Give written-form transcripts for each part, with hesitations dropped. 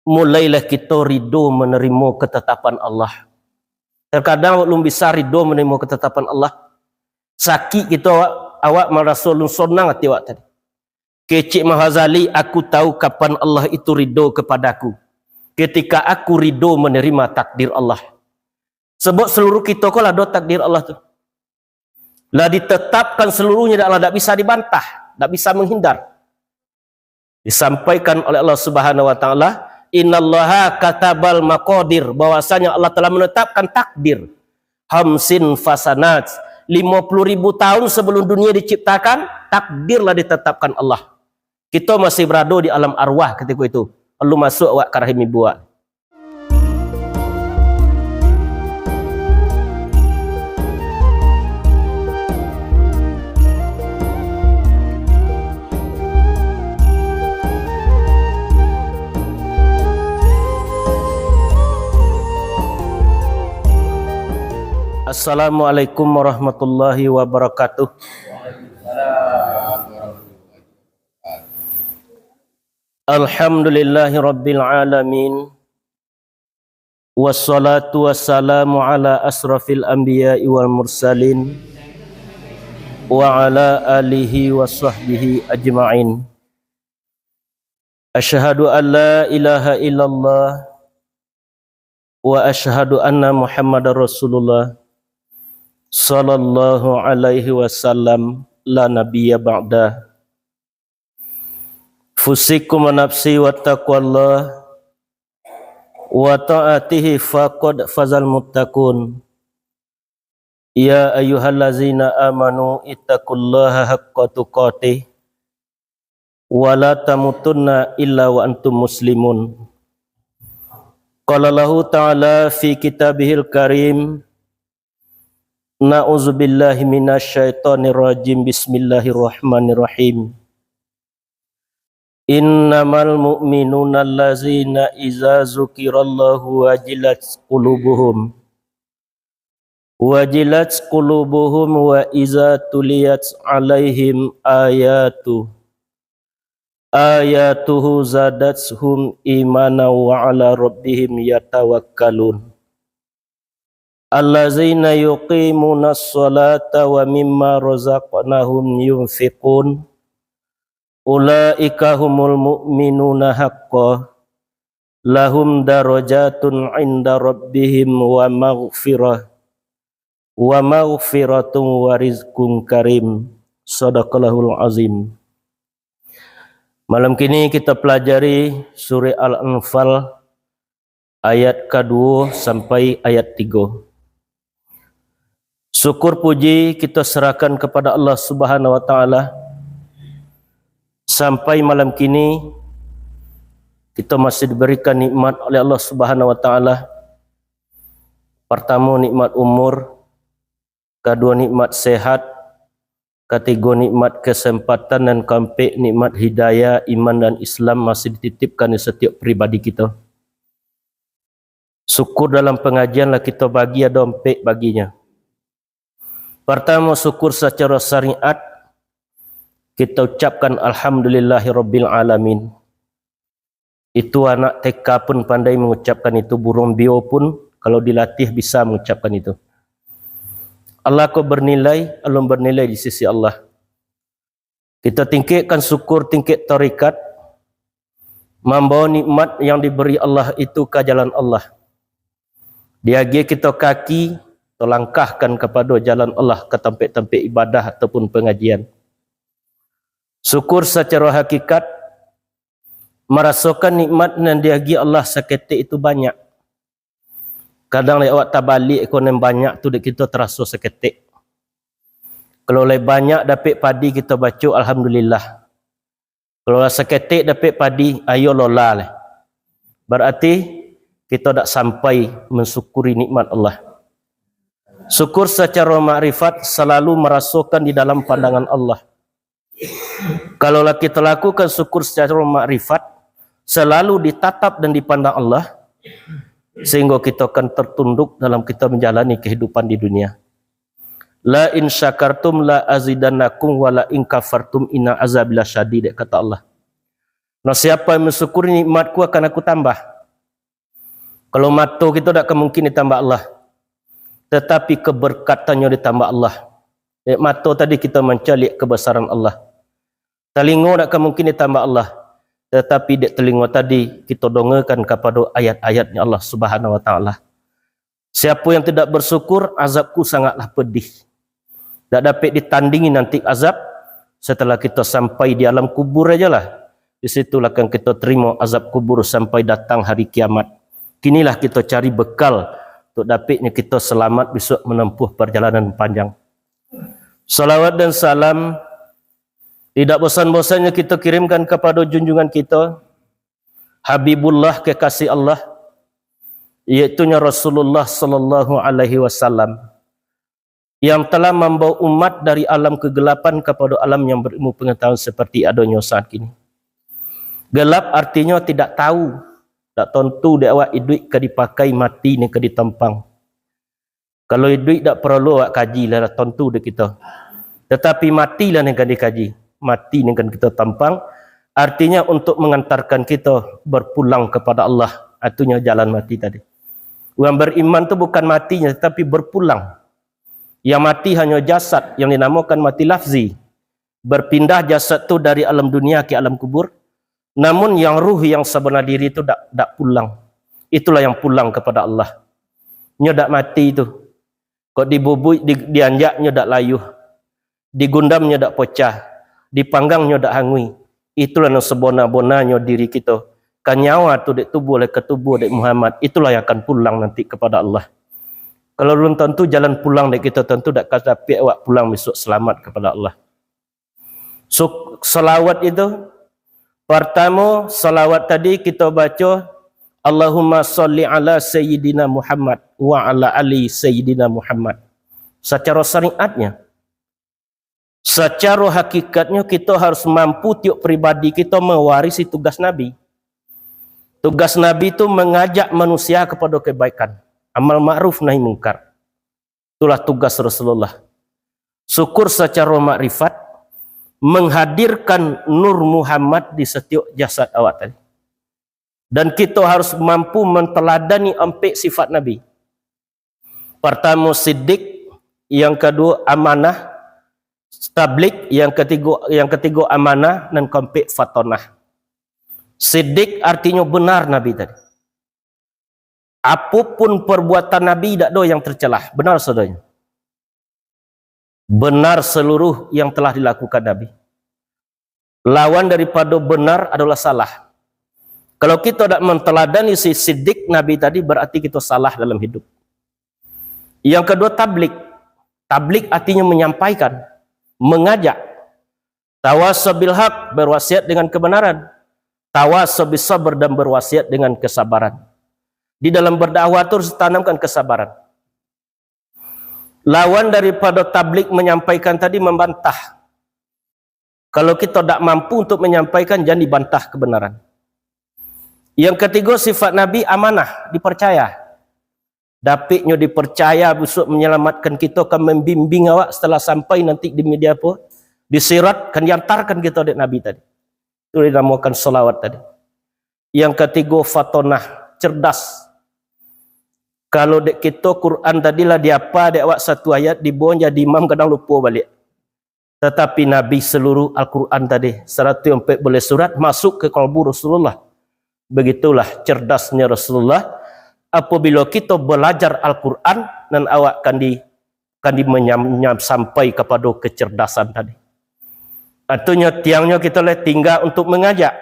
mulailah kita ridho menerima ketetapan Allah. Terkadang belum bisa ridho menerima ketetapan Allah. Sakit kita awak merasa lu senang hati awak tadi. Kecik Mahazali, aku tahu kapan Allah itu ridho kepadaku. Ketika aku ridho menerima takdir Allah. Sebab seluruh kita kau lah do takdir Allah tu. Lah ditetapkan seluruhnya dan Allah tak bisa dibantah, tak bisa menghindar. Disampaikan oleh Allah Subhanahu wa taala, innallaha katabal maqadir, bahwasanya Allah telah menetapkan takdir. Hamsin fasanat, 50.000 tahun sebelum dunia diciptakan, takdirlah ditetapkan Allah. Kita masih berada di alam arwah ketika itu. Lalu masuk awak ke rahim ibu awak. Assalamualaikum warahmatullahi wabarakatuh. Alhamdulillahi rabbil alamin. Wassalatu wassalamu ala asrafil anbiya'i wal mursalin wa ala alihi wa sahbihi ajma'in. Asyhadu an la ilaha illallah wa asyhadu anna Muhammadar Rasulullah sallallahu alaihi wasallam la nabiyya ba'da. Fusikum nafsi wa taqwallah wa ta'atihi faqad fazal muttaqun. Ya ayyuhallazina amanu ittaqullaha haqqa tuqatih wa la tamutunna illa wa antum muslimun. Qala Allahu ta'ala fi kitabihil karim, na'udzubillahi minasyaitonir rajim, bismillahirrahmanirrahim. Innamal mu'minuna allazina iza zukirallahu wajilat qulubuhum wa iza tuliyat alaihim ayatuhu zadathum imana wa ala rabbihim yatawakkalun. Allazina yuqimunas salata wa mimma razaqnahum yunfiqun. Ulaika humul mu'minuna haqqan, lahum darajatun 'inda rabbihim wa maghfiratun wa rizqun karim. Shadaqallahul azim. Malam kini kita pelajari surah Al-Anfal ayat ke-2 sampai ayat 3. Syukur puji kita serahkan kepada Allah Subhanahu wa taala. Sampai malam kini kita masih diberikan nikmat oleh Allah Subhanahu wa taala. Pertama nikmat umur, kedua nikmat sehat, ketiga nikmat kesempatan, dan keempat nikmat hidayah, iman dan Islam masih dititipkan di setiap pribadi kita. Syukur dalam pengajianlah kita bagi ada empat baginya. Pertama, syukur secara syariat. Kita ucapkan alhamdulillahirabbil alamin. Itu anak TK pun pandai mengucapkan itu, burung bio pun kalau dilatih bisa mengucapkan itu. Allah kau bernilai, Allah bernilai di sisi Allah. Kita tingkatkan syukur tingkat tarikat, membawa nikmat yang diberi Allah itu ke jalan Allah. Diagi kita kaki, terlangkahkan kepada jalan Allah ke tempat-tempat ibadah ataupun pengajian. Syukur secara hakikat, merasakan nikmat yang diagi Allah seketik itu banyak. Kadang lewat tabalik ekonomi banyak tu kita terasa seketik. Kalau lebih banyak dapat padi kita baca alhamdulillah. Kalau seketik dapat padi ayo lola lah. Berarti kita tak sampai mensyukuri nikmat Allah. Syukur secara makrifat, selalu merasakan di dalam pandangan Allah. Kalau kita lakukan syukur secara makrifat, selalu ditatap dan dipandang Allah, sehingga kita akan tertunduk dalam kita menjalani kehidupan di dunia. La in syakartum la azidannakum wa la in kafartum inna azabi lasyadid, kata Allah. Nah, siapa yang mensyukuri nikmatku akan aku tambah. Kalau mata kita tak mungkin ditambah Allah, tetapi keberkatannya ditambah Allah. Mata tadi kita mencari kebesaran Allah. Telinga tak mungkin ditambah Allah, tetapi di telinga tadi kita dengarkan kepada ayat-ayatnya Allah Subhanahu wa taala. Siapa yang tidak bersyukur, azabku sangatlah pedih. Tak dapat ditandingi nanti azab setelah kita sampai di alam kubur ajalah. Di situlah kan kita terima azab kubur sampai datang hari kiamat. Kinilah kita cari bekal untuk dapatnya kita selamat besok menempuh perjalanan panjang. Salawat dan salam tidak bosan-bosannya kita kirimkan kepada junjungan kita, Habibullah, kekasih Allah, iaitunya Rasulullah sallallahu alaihi wasallam, yang telah membawa umat dari alam kegelapan kepada alam yang berilmu pengetahuan seperti adanya saat ini. Gelap artinya tidak tahu, tak tentu dia awak hidup ke dipakai, mati ni ke ditampang. Kalau hidup tak perlu awak kaji lah, tentu dia kita. Tetapi matilah ni kan dikaji, mati ni kan kita tampang. Artinya untuk mengantarkan kita berpulang kepada Allah. Artinya jalan mati tadi. Orang beriman tu bukan matinya, tetapi berpulang. Yang mati hanya jasad, yang dinamakan mati lafzi. Berpindah jasad tu dari alam dunia ke alam kubur. Namun yang ruh yang sebenar diri itu tak pulang. Itulah yang pulang kepada Allah. Nya tak mati itu. Kok dibubui, dianjaknya tak layuh. Digundamnya tak pecah. Dipanggangnya tak hangui. Itulah yang sebenar-benarnya diri kita. Kan nyawa tu dek tubuh oleh ketubuh dek Muhammad. Itulah yang akan pulang nanti kepada Allah. Kalau belum tentu jalan pulang dek kita, tentu tak kata piak awak pulang besok selamat kepada Allah. So salawat itu, pertama, salawat tadi kita baca Allahumma salli ala Sayyidina Muhammad wa ala ali Sayyidina Muhammad. Secara syariatnya, secara hakikatnya kita harus mampu tiap pribadi kita mewarisi tugas Nabi. Tugas Nabi itu mengajak manusia kepada kebaikan, amal ma'ruf nahi mungkar. Itulah tugas Rasulullah. Syukur secara makrifat, menghadirkan nur Muhammad di setiap jasad awak tadi. Dan kita harus mampu menteladani empat sifat Nabi. Pertama siddiq, yang kedua amanah, tablik, yang ketiga amanah, dan keempat fatonah. Siddiq artinya benar Nabi tadi. Apapun perbuatan Nabi tak ada yang tercelah, benar saudaranya. Benar seluruh yang telah dilakukan Nabi. Lawan daripada benar adalah salah. Kalau kita tak menteladani si siddiq Nabi tadi, berarti kita salah dalam hidup. Yang kedua tablik. Tablik artinya menyampaikan, mengajak. Tawassaw bil haq, berwasiat dengan kebenaran. Tawassaw bis sabr, dan berwasiat dengan kesabaran. Di dalam berdakwah itu harus tanamkan kesabaran. Lawan daripada tablik menyampaikan tadi membantah. Kalau kita tak mampu untuk menyampaikan, jangan dibantah kebenaran. Yang ketiga sifat Nabi amanah, dipercaya. Dapatnya dipercaya besok menyelamatkan kita, akan membimbing awak setelah sampai nanti di media apa? Di sirat, akan diantarkan kita dari Nabi tadi. Itu dinamakan salawat tadi. Yang ketiga fatonah, cerdas. Kalau dek kita Quran tadilah diapa dek awak satu ayat dibuang jadi imam kadang lupa balik. Tetapi Nabi seluruh Al-Quran tadi 104 boleh surat masuk ke kalbu Rasulullah. Begitulah cerdasnya Rasulullah. Apabila kita belajar Al-Quran dan awak sampai kepada kecerdasan tadi. Artinya tiangnya kita lihat tinggal untuk mengajak.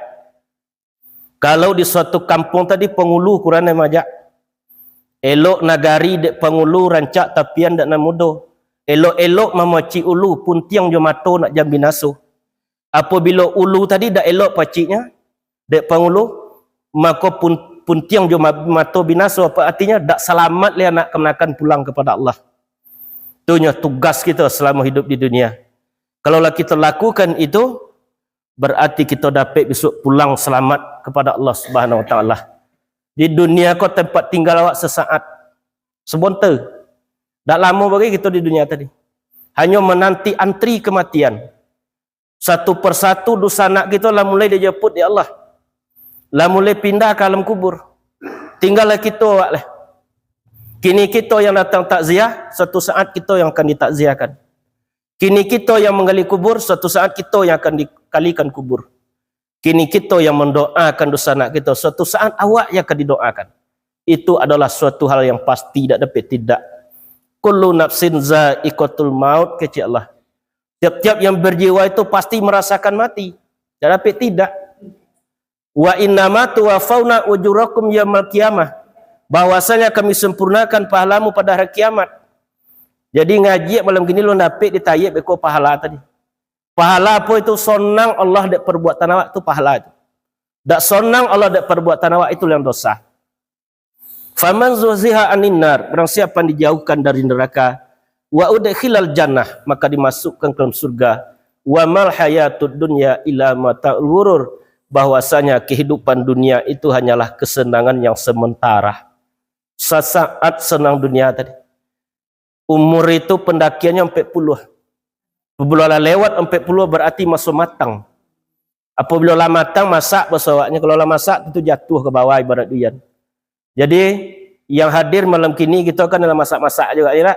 Kalau di suatu kampung tadi penghulu Quran yang mengajak. Elok nagari dek pengulu rancak tapian dak nak mudo. Elok-elok memaci ulu pun tiang jo mato nak jam binaso. Apabila ulu tadi dak elok paciknya dek pengulu, maka pun tiang jo mato binaso, apa artinya dak selamat le nak kenakan pulang kepada Allah. Itunya tugas kita selama hidup di dunia. Kalaulah kita lakukan itu, berarti kita dapat besok pulang selamat kepada Allah Subhanahu wa taala. Di dunia kau tempat tinggal awak sesaat, sebentar. Tak lama bagi kita di dunia tadi. Hanya menanti antri kematian. Satu persatu dosa anak kita lah mulai dia jemput ya Allah. Lah mulai pindah ke alam kubur. tinggallah kita awak lah. Kini kita yang datang takziah, suatu saat kita yang akan ditakziahkan. Kini kita yang menggali kubur, suatu saat kita yang akan dikalikan kubur. Kini kita yang mendoakan dosa anak kita, suatu saat awak yang akan didoakan. Itu adalah suatu hal yang pasti, tidak dapat tidak. Kullu nafsin za'iqatul maut, kata Allah. Tiap-tiap yang berjiwa itu pasti merasakan mati. Tidak dapat tidak. Wa innama tuwaffawna ujurakum yaumil qiyamah. Bahwasanya kami sempurnakan pahalamu pada hari kiamat. Jadi ngaji malam gini lu dapat ditayib beko pahala tadi. Pahala apa itu? Sonang Allah dak perbuatan awak itu pahala itu. Dak sonang Allah dak perbuatan awak itu yang dosa. Faman zuziha anin nar, barang siapa yang dijauhkan dari neraka, wa udkhilal jannah, maka dimasukkan ke dalam surga. Wa mal hayatud dunya illa mata'ul ghurur, bahwasanya kehidupan dunia itu hanyalah kesenangan yang sementara. Sesaat senang dunia tadi. Umur itu pendakiannya 40. Apabila lewat 40 berarti masuk matang. Apabila lah matang masak pesawatnya, kalau lah masak itu jatuh ke bawah ibarat duyan. Jadi yang hadir malam kini kita kan dalam masak-masak juga ya.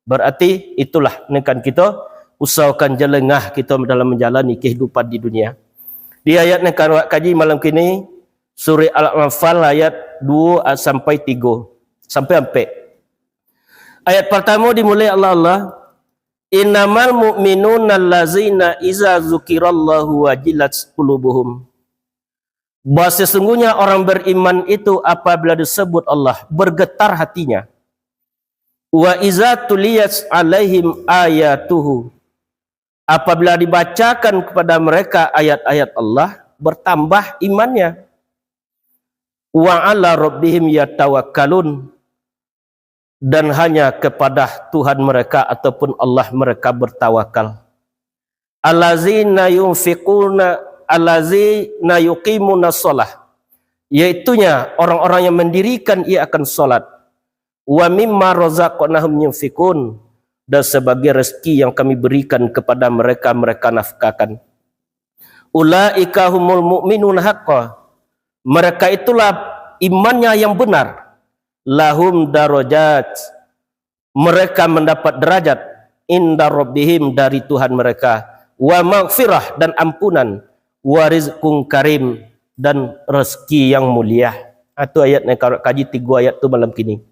Berarti itulah nekan kita usahakan jelengah kita dalam menjalani kehidupan di dunia. Di ayat nekan kaji malam kini surah Al-Anfal ayat 2 sampai 3 sampai 4. Ayat pertama dimulai Allah innamal mu'minuna allazina iza dzukirallahu wajilat qulubuhum. Bahwa sesungguhnya orang beriman itu apabila disebut Allah bergetar hatinya. Wa iza tuliyat alaihim ayatuhu. Apabila dibacakan kepada mereka ayat-ayat Allah bertambah imannya. Wa ala rabbihim yatawakkalun. Dan hanya kepada Tuhan mereka ataupun Allah mereka bertawakal. Allazina yunfiquna allazina yuqimuna shalah, yaitunya orang-orang yang mendirikan ia akan salat. Wa mimma razaqnahum yunfiqun, dan sebagai rezeki yang kami berikan kepada mereka mereka nafkahkan. Ulaika humul mu'minun haqqan, mereka itulah imannya yang benar. Lahum darajat, mereka mendapat derajat inda rabbihim, dari Tuhan mereka. Wa maghfirah, dan ampunan. Wa rizqun karim, dan rezeki yang mulia. Itu ayatnya kaji 3 ayat itu malam kini.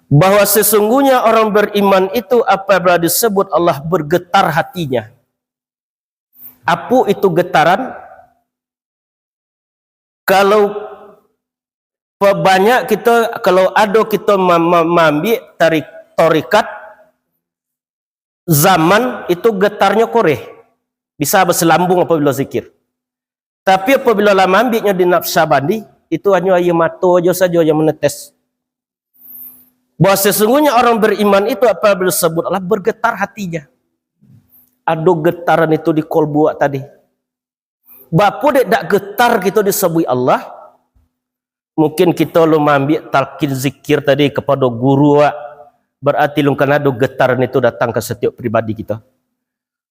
Bahwa sesungguhnya orang beriman itu apabila disebut Allah bergetar hatinya. Apa itu getaran? Kalau banyak kita, kalau ada kita mengambil tarikat zaman itu getarnya koreh, bisa berselambung apabila zikir. Tapi apabila lama ambilnya di Naqsyabandi, itu hanya air mata saja yang menetes. Bahwa sesungguhnya orang beriman itu apabila disebut Allah bergetar hatinya. Ada getaran itu di kolbu tadi. Bapa tak getar kita disebut Allah. Mungkin kita lu ambil talqin zikir tadi kepada guru, berarti lu kan ada getaran itu datang ke setiap pribadi kita.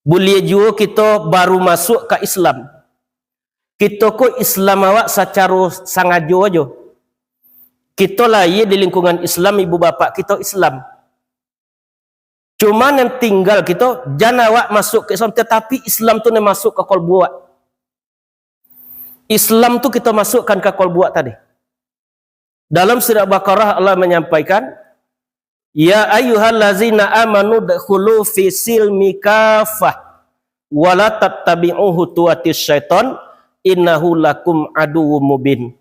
Boleh juga kita baru masuk ke Islam. Kita ko Islam awak secara sangajo aja. Kita lahir di lingkungan Islam, ibu bapa kita Islam. Cuma yang tinggal kita jangan awak masuk ke Islam, tetapi Islam tu yang masuk ke kolbu awak. Islam tu kita masukkan ke kolbu awak tadi. Dalam surah Baqarah Allah menyampaikan, ya ayyuhallazina amanu dkhulu fi silmi kafah wa la tattabi'u khutuwatis syaitan innahu lakum aduwwum mubin.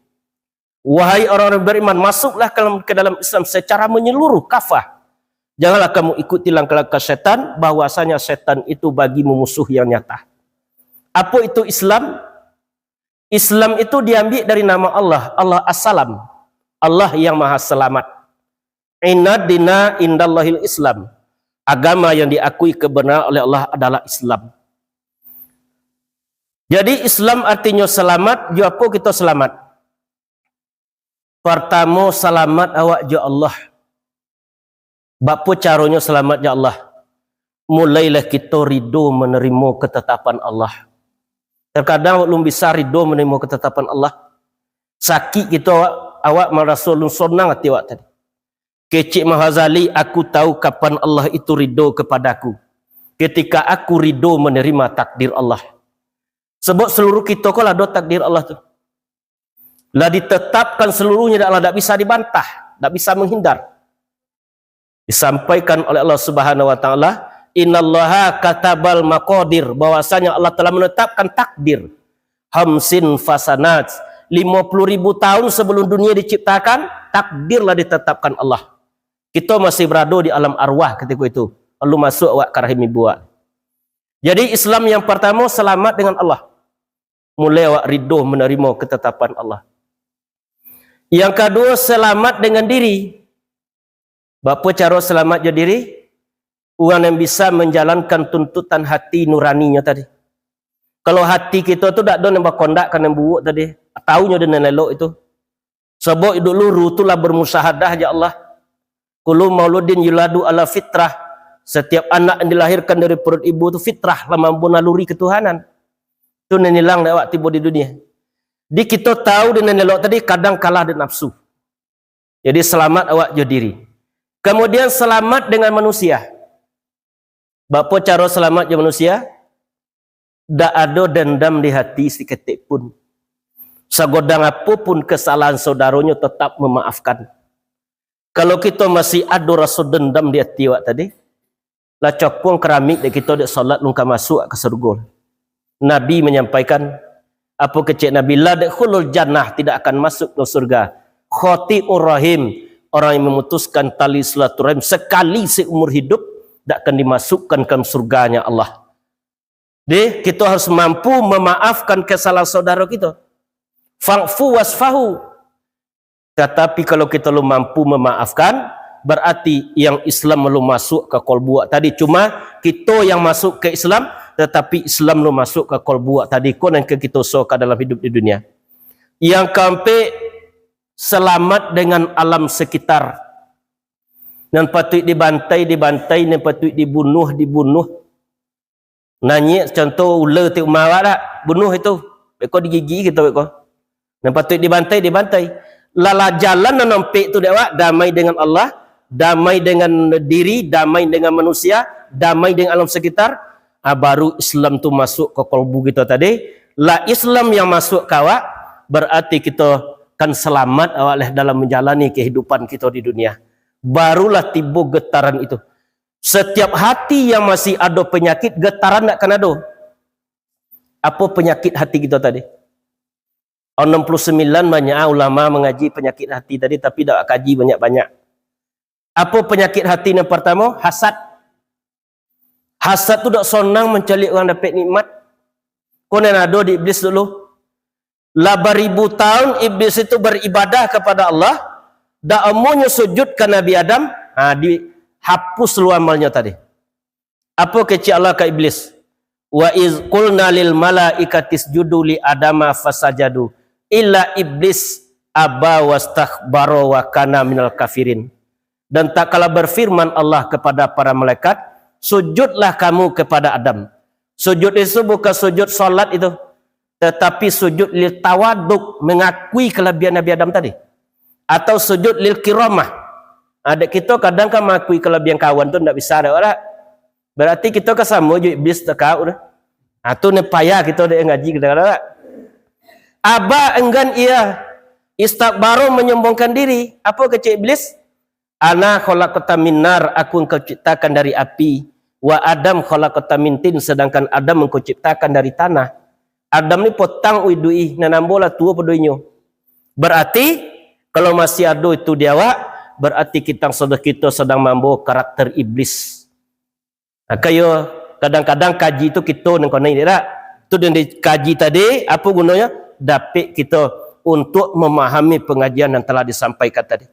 Wahai orang-orang beriman, masuklah ke dalam Islam secara menyeluruh kafah. Janganlah kamu ikuti langkah-langkah setan, bahwasanya setan itu bagimu musuh yang nyata. Apa itu Islam? Islam itu diambil dari nama Allah, Allah As-Salam. Allah yang maha selamat. Inna dina indallahil Islam. Agama yang diakui kebenaran oleh Allah adalah Islam. Jadi Islam artinya selamat. Apa kita selamat? Pertama selamat awak ya Allah. Bapa caranya selamat ya Allah. Mulailah kita ridho menerima ketetapan Allah. Terkadang belum bisa ridho menerima ketetapan Allah. Sakit kita awak merasul sonang hati awak tadi. Kecik Mahazali, aku tahu kapan Allah itu ridho kepadaku. Ketika aku ridho menerima takdir Allah. Sebab seluruh kita kau lah do takdir Allah tu. Lah ditetapkan seluruhnya dan Allah tak bisa dibantah, tak bisa menghindar. Disampaikan oleh Allah Subhanahu wa taala, innallaha katabal maqadir, bahwasanya Allah telah menetapkan takdir. Hamsin fasanat, 50.000 tahun sebelum dunia diciptakan, takdirlah ditetapkan Allah. Kita masih berada di alam arwah ketika itu. Lalu masuk awak ke rahim ibu awak. Jadi Islam yang pertama selamat dengan Allah. Mulai awak ridho menerima ketetapan Allah. Yang kedua selamat dengan diri. Bapa cara selamat je diri? Orang yang bisa menjalankan tuntutan hati nuraninya tadi. Kalau hati kita tu tak ada yang berkondak kan yang buruk tadi. Taunya dengan elok itu. Sebab dulu itulah bermusyahadah ya Allah. Kullu mauludin yuladu ala fitrah. Setiap anak yang dilahirkan dari perut ibu itu fitrah lah mampu naluri ketuhanan. Itu nilang dah awak tiba di dunia. Di kita tahu dengan elok tadi kadang kalah dengan nafsu. Jadi selamat awak je diri. Kemudian selamat dengan manusia. Bapa cara selamat je manusia? Tak ada dendam di hati seketik pun. Segodang apapun kesalahan saudaranya tetap memaafkan. Kalau kita masih ada rasa dendam di hati awak tadi, lah cokong keramik dan kita dak solat lungka masuk ke surga. Nabi menyampaikan apa kecil Nabi, la dakhulul jannah, tidak akan masuk ke surga. Khati'ur rahim, orang yang memutuskan tali silaturahim sekali seumur hidup tak akan dimasukkan ke surganya Allah. Jadi kita harus mampu memaafkan kesalahan saudara kita. Fa'fu wasfahu. Tetapi kalau kita belum mampu memaafkan, berarti yang Islam belum masuk ke kolbu tadi. Cuma kita yang masuk ke Islam, tetapi Islam belum masuk ke kolbu tadi. Kau yang kita suka dalam hidup di dunia. Yang keempat, selamat dengan alam sekitar. Dan patut dibantai, dan patut dibunuh. Nanya contoh ular tu umawak tak? Bunuh itu. Kau digigi kita kau. Dan patut dibantai. Lala jalan dan nampak tu dewa, damai dengan Allah, damai dengan diri, damai dengan manusia, damai dengan alam sekitar. Baru Islam tu masuk ke kolbu kita tadi. La Islam yang masuk ke awak, berarti kita kan selamat awak dalam menjalani kehidupan kita di dunia. Barulah tiba getaran itu. Setiap hati yang masih ada penyakit, getaran tak akan ada. Apa penyakit hati kita tadi? 69 banyak ulama mengaji penyakit hati tadi, tapi tak kaji banyak-banyak. Apa penyakit hati yang pertama? Hasad. Hasad tu tak senang mencari orang dapat nikmat. Kau yang ada di iblis dulu. 8.000 tahun iblis itu beribadah kepada Allah. Tak amunya sujud ke Nabi Adam. Dihapus seluruh amalnya tadi. Apa kecil Allah ke iblis? Wa iz qulna lil malaikati isjudu li adama fasajadu illa iblis aba wastakbara wa kana minal kafirin. Dan tak kala berfirman Allah kepada para malaikat, sujudlah kamu kepada Adam. Sujud itu bukan sujud solat itu, tetapi sujud lil tawaduk, mengakui kelebihan Nabi Adam tadi. Atau sujud lil kiramah. Adik kita kadang kan mengakui kelebihan kawan tu tak bisa ada orang. Berarti kita kan sama je iblis tekau dah. Tu ne payah kita dak ngaji kadang-kadang. Aba enggan ia istakbaru menyombongkan diri. Apa kecil iblis? Ana khalaqata min nar, aku engkau ciptakan dari api. Wa Adam khalaqata min tin, sedangkan Adam engkau ciptakan dari tanah. Adam ni potang uidui nanambola tua pedoinyo. Berarti kalau masih ada itu dia awak, berarti kita sedang mampu karakter iblis. Kayo kadang-kadang kaji itu kita nang konai tak? Tu yang dikaji tadi apa gunanya? Dapat kita untuk memahami pengajian yang telah disampaikan tadi.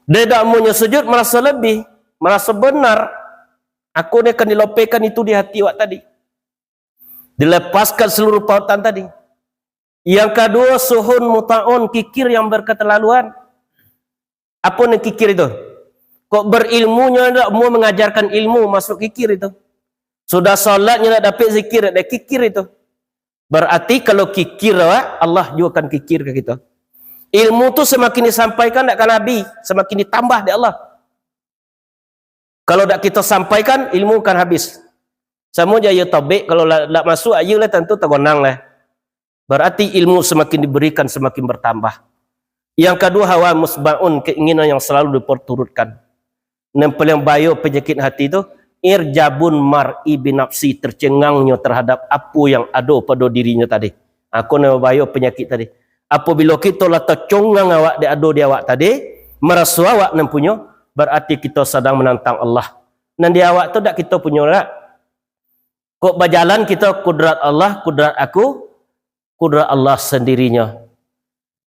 Dia tak maunya sujud merasa lebih, merasa benar. Aku ni akan dilopekkan itu di hati awak tadi. Dilepaskan seluruh pautan tadi. Yang kedua, suhun muta'un, kikir yang berketerlaluan. Apa ni kikir itu? Kok berilmunya tak mau mengajarkan ilmu masuk kikir itu. Sudah solatnya tak dapat zikir, ada kikir itu. Berarti kalau kikir Allah juga akan kikir ke kita. Ilmu tu semakin disampaikan dekat Nabi, semakin ditambah di Allah. Kalau tak kita sampaikan, ilmu kan habis. Sama je ya tabik, kalau tak masuk aja lah tentu tergonang lah. Berarti ilmu semakin diberikan, semakin bertambah. Yang kedua, hawa musba'un, keinginan yang selalu diperturutkan. Dan paling bayu penyakit hati itu, irjabun mar'i binafsi, tercengangnya terhadap apa yang ada pada dirinya tadi. Aku nama bayu penyakit tadi. Apabila kita lah tercongang awak di ada di awak tadi, merasa awak nan punya, berarti kita sedang menantang Allah. Dan di awak tu tak kita punya lah. Kok berjalan kita kudrat Allah, kudrat aku, kudrat Allah sendirinya.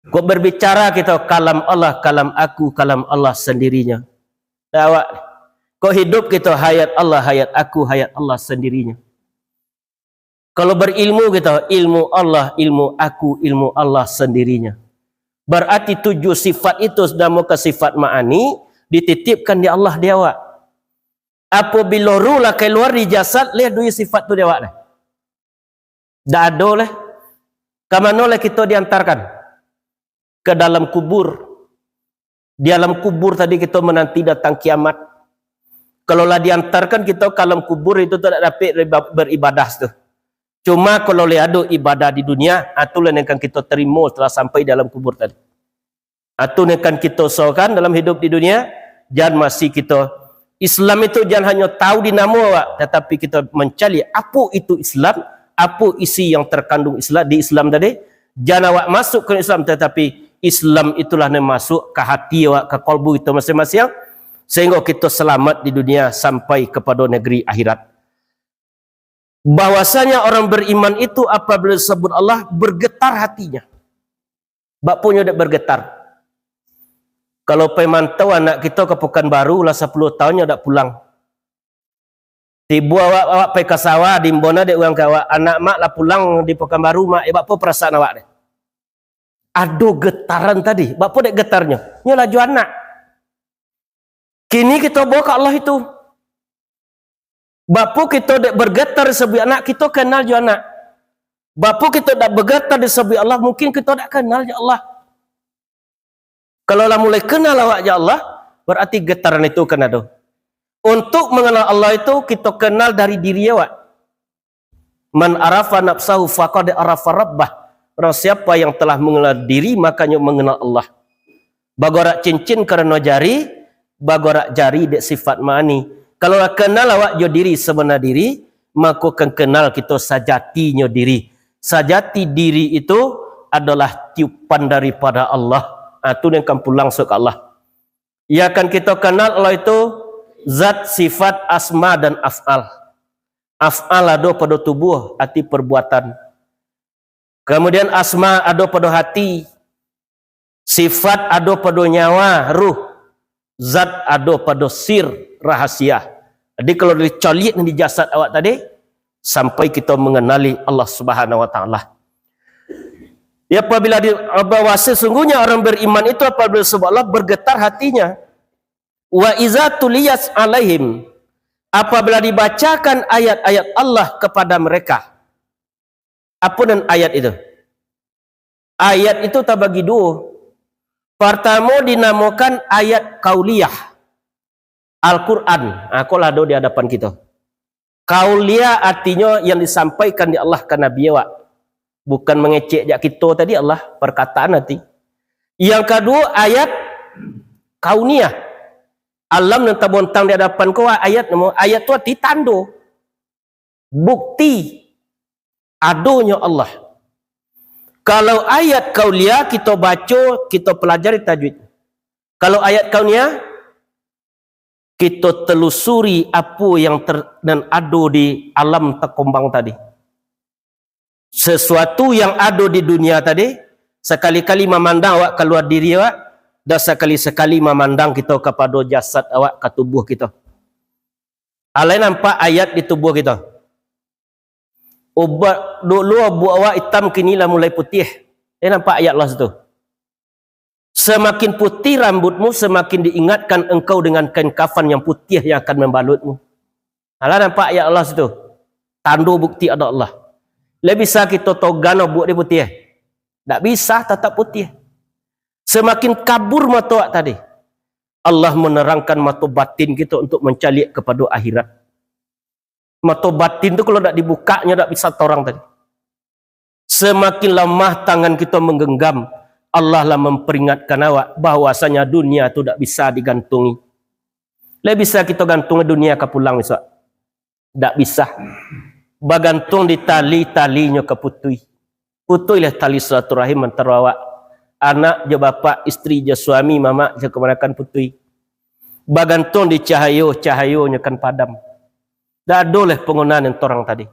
Kok berbicara kita kalam Allah, kalam aku, kalam Allah sendirinya. Dan awak, kok hidup kita hayat Allah, hayat aku, hayat Allah sendirinya. Kalau berilmu kita, ilmu Allah, ilmu aku, ilmu Allah sendirinya. Berarti 7 sifat itu sudah muka sifat ma'ani, dititipkan di Allah di awak. Apabila ruh lah keluar di jasad, lihat 2 sifat tu di awak dah. Dah ada lah. Ke mana lah kita diantarkan? Ke dalam kubur. Di dalam kubur tadi kita menanti datang kiamat. Kalau lah diantarkan kita ke dalam kubur itu tak dapat beribadah tu. Cuma kalau ada ibadah di dunia, itulah yang akan kita terima setelah sampai dalam kubur tadi. Itu yang akan kita usahakan dalam hidup di dunia. Jangan masih kita, Islam itu jangan hanya tahu di nama awak, tetapi kita mencari apa itu Islam, apa isi yang terkandung Islam di Islam tadi. Jangan awak masuk ke Islam, tetapi Islam itulah yang masuk ke hati awak, ke kalbu itu masing-masing, sehingga kita selamat di dunia sampai kepada negeri akhirat. Bahwasanya orang beriman itu apabila disebut Allah bergetar hatinya. Bak punya dak bergetar. Kalau pemantau anak kita ke Pekanbaru lah 10 tahunnya dak pulang. Tiba awak pergi ke sawah di Mbona dek orang kawa anak mak lah pulang di Pekanbaru mak bak apa perasaan awak dek? Aduh getaran tadi. Bak apa dek getarnya? Nya laju anak. Kini kita bawa ke Allah itu. Bapu kita tak bergetar disebut anak, kita kenal je anak. Bapu kita tak bergetar disebut Allah, mungkin kita tak kenal je Allah. Kalau lah mulai kenal awak je Allah, berarti getaran itu kena ada. Untuk mengenal Allah itu, kita kenal dari diri awak. Man arafa nafsahu faqad arafa rabbah. Orang siapa yang telah mengenal diri, makanya mengenal Allah. Bagorak cincin kerana jari, bagorak jari dek sifat ma'ani. Kalau kenal awak jo diri sebenar diri, maka akan kenal kita sajatinya diri. Sajati diri itu adalah tiupan daripada Allah. Itu yang akan pulang ke Allah. Ya akan kita kenal Allah itu zat, sifat, asma dan af'al. Af'al ada pada tubuh, hati perbuatan. Kemudian asma ada pada hati. Sifat ada pada nyawa, ruh. Zat ada pada sir, rahasia. Jadi kalau dicolit di jasad awak tadi, sampai kita mengenali Allah Subhanahu Wa Taala. Ya, apabila bahwa sesungguhnya orang beriman itu apabila sebab Allah bergetar hatinya. Wa iza tuliyat alaihim, apabila dibacakan ayat-ayat Allah kepada mereka. Apa dan ayat itu? Ayat itu terbagi 2. Pertama dinamakan ayat kauliyah. Al-Quran, kalau ada di hadapan kita. Kauliyah artinya yang disampaikan di Allah ke Nabi awak. Bukan mengecek jak kita tadi Allah, perkataan nanti. Yang kedua ayat kauniyah. Alam yang terbontang di hadapan kau ayat tu arti tanda. Bukti adanya Allah. Kalau ayat kauliyah kita baca, kita pelajari tajwid. Kalau ayat kauniyah kita telusuri apa yang dan ada di alam terkembang tadi. Sesuatu yang ada di dunia tadi, sekali-kali memandang awak keluar diri awak, dan sekali-sekali memandang kita kepada jasad awak ke tubuh kita. Alai nampak ayat di tubuh kita. Ubat dulu abu awak hitam, kini lah mulai putih. Nampak ayat Allah situ. Semakin putih rambutmu, semakin diingatkan engkau dengan kain kafan yang putih yang akan membalutmu. Alah nampak ayat Allah situ. Tanda bukti ada Allah. Lebih bisa kita togano buat dia putih. Tak bisa tetap putih. Semakin kabur mata awak tadi, Allah menerangkan mata batin kita untuk mencalik kepada akhirat. Mata batin tu kalau tak dibukanya tak bisa orang tadi. Semakin lemah tangan kita menggenggam, Allah lah memperingatkan awak bahwasanya dunia tu tak bisa digantungi. Lebih bisa kita gantung dunia ke pulang besok. Tak bisa. Bagantung di tali-talinya ke putui. Putui lah tali silaturahim antara awak. Anak je bapa, isteri je suami, mama je kebanyakan putui. Bagantung di cahayo-cahayonya kan padam. Tak ada lah penggunaan yang orang tadi.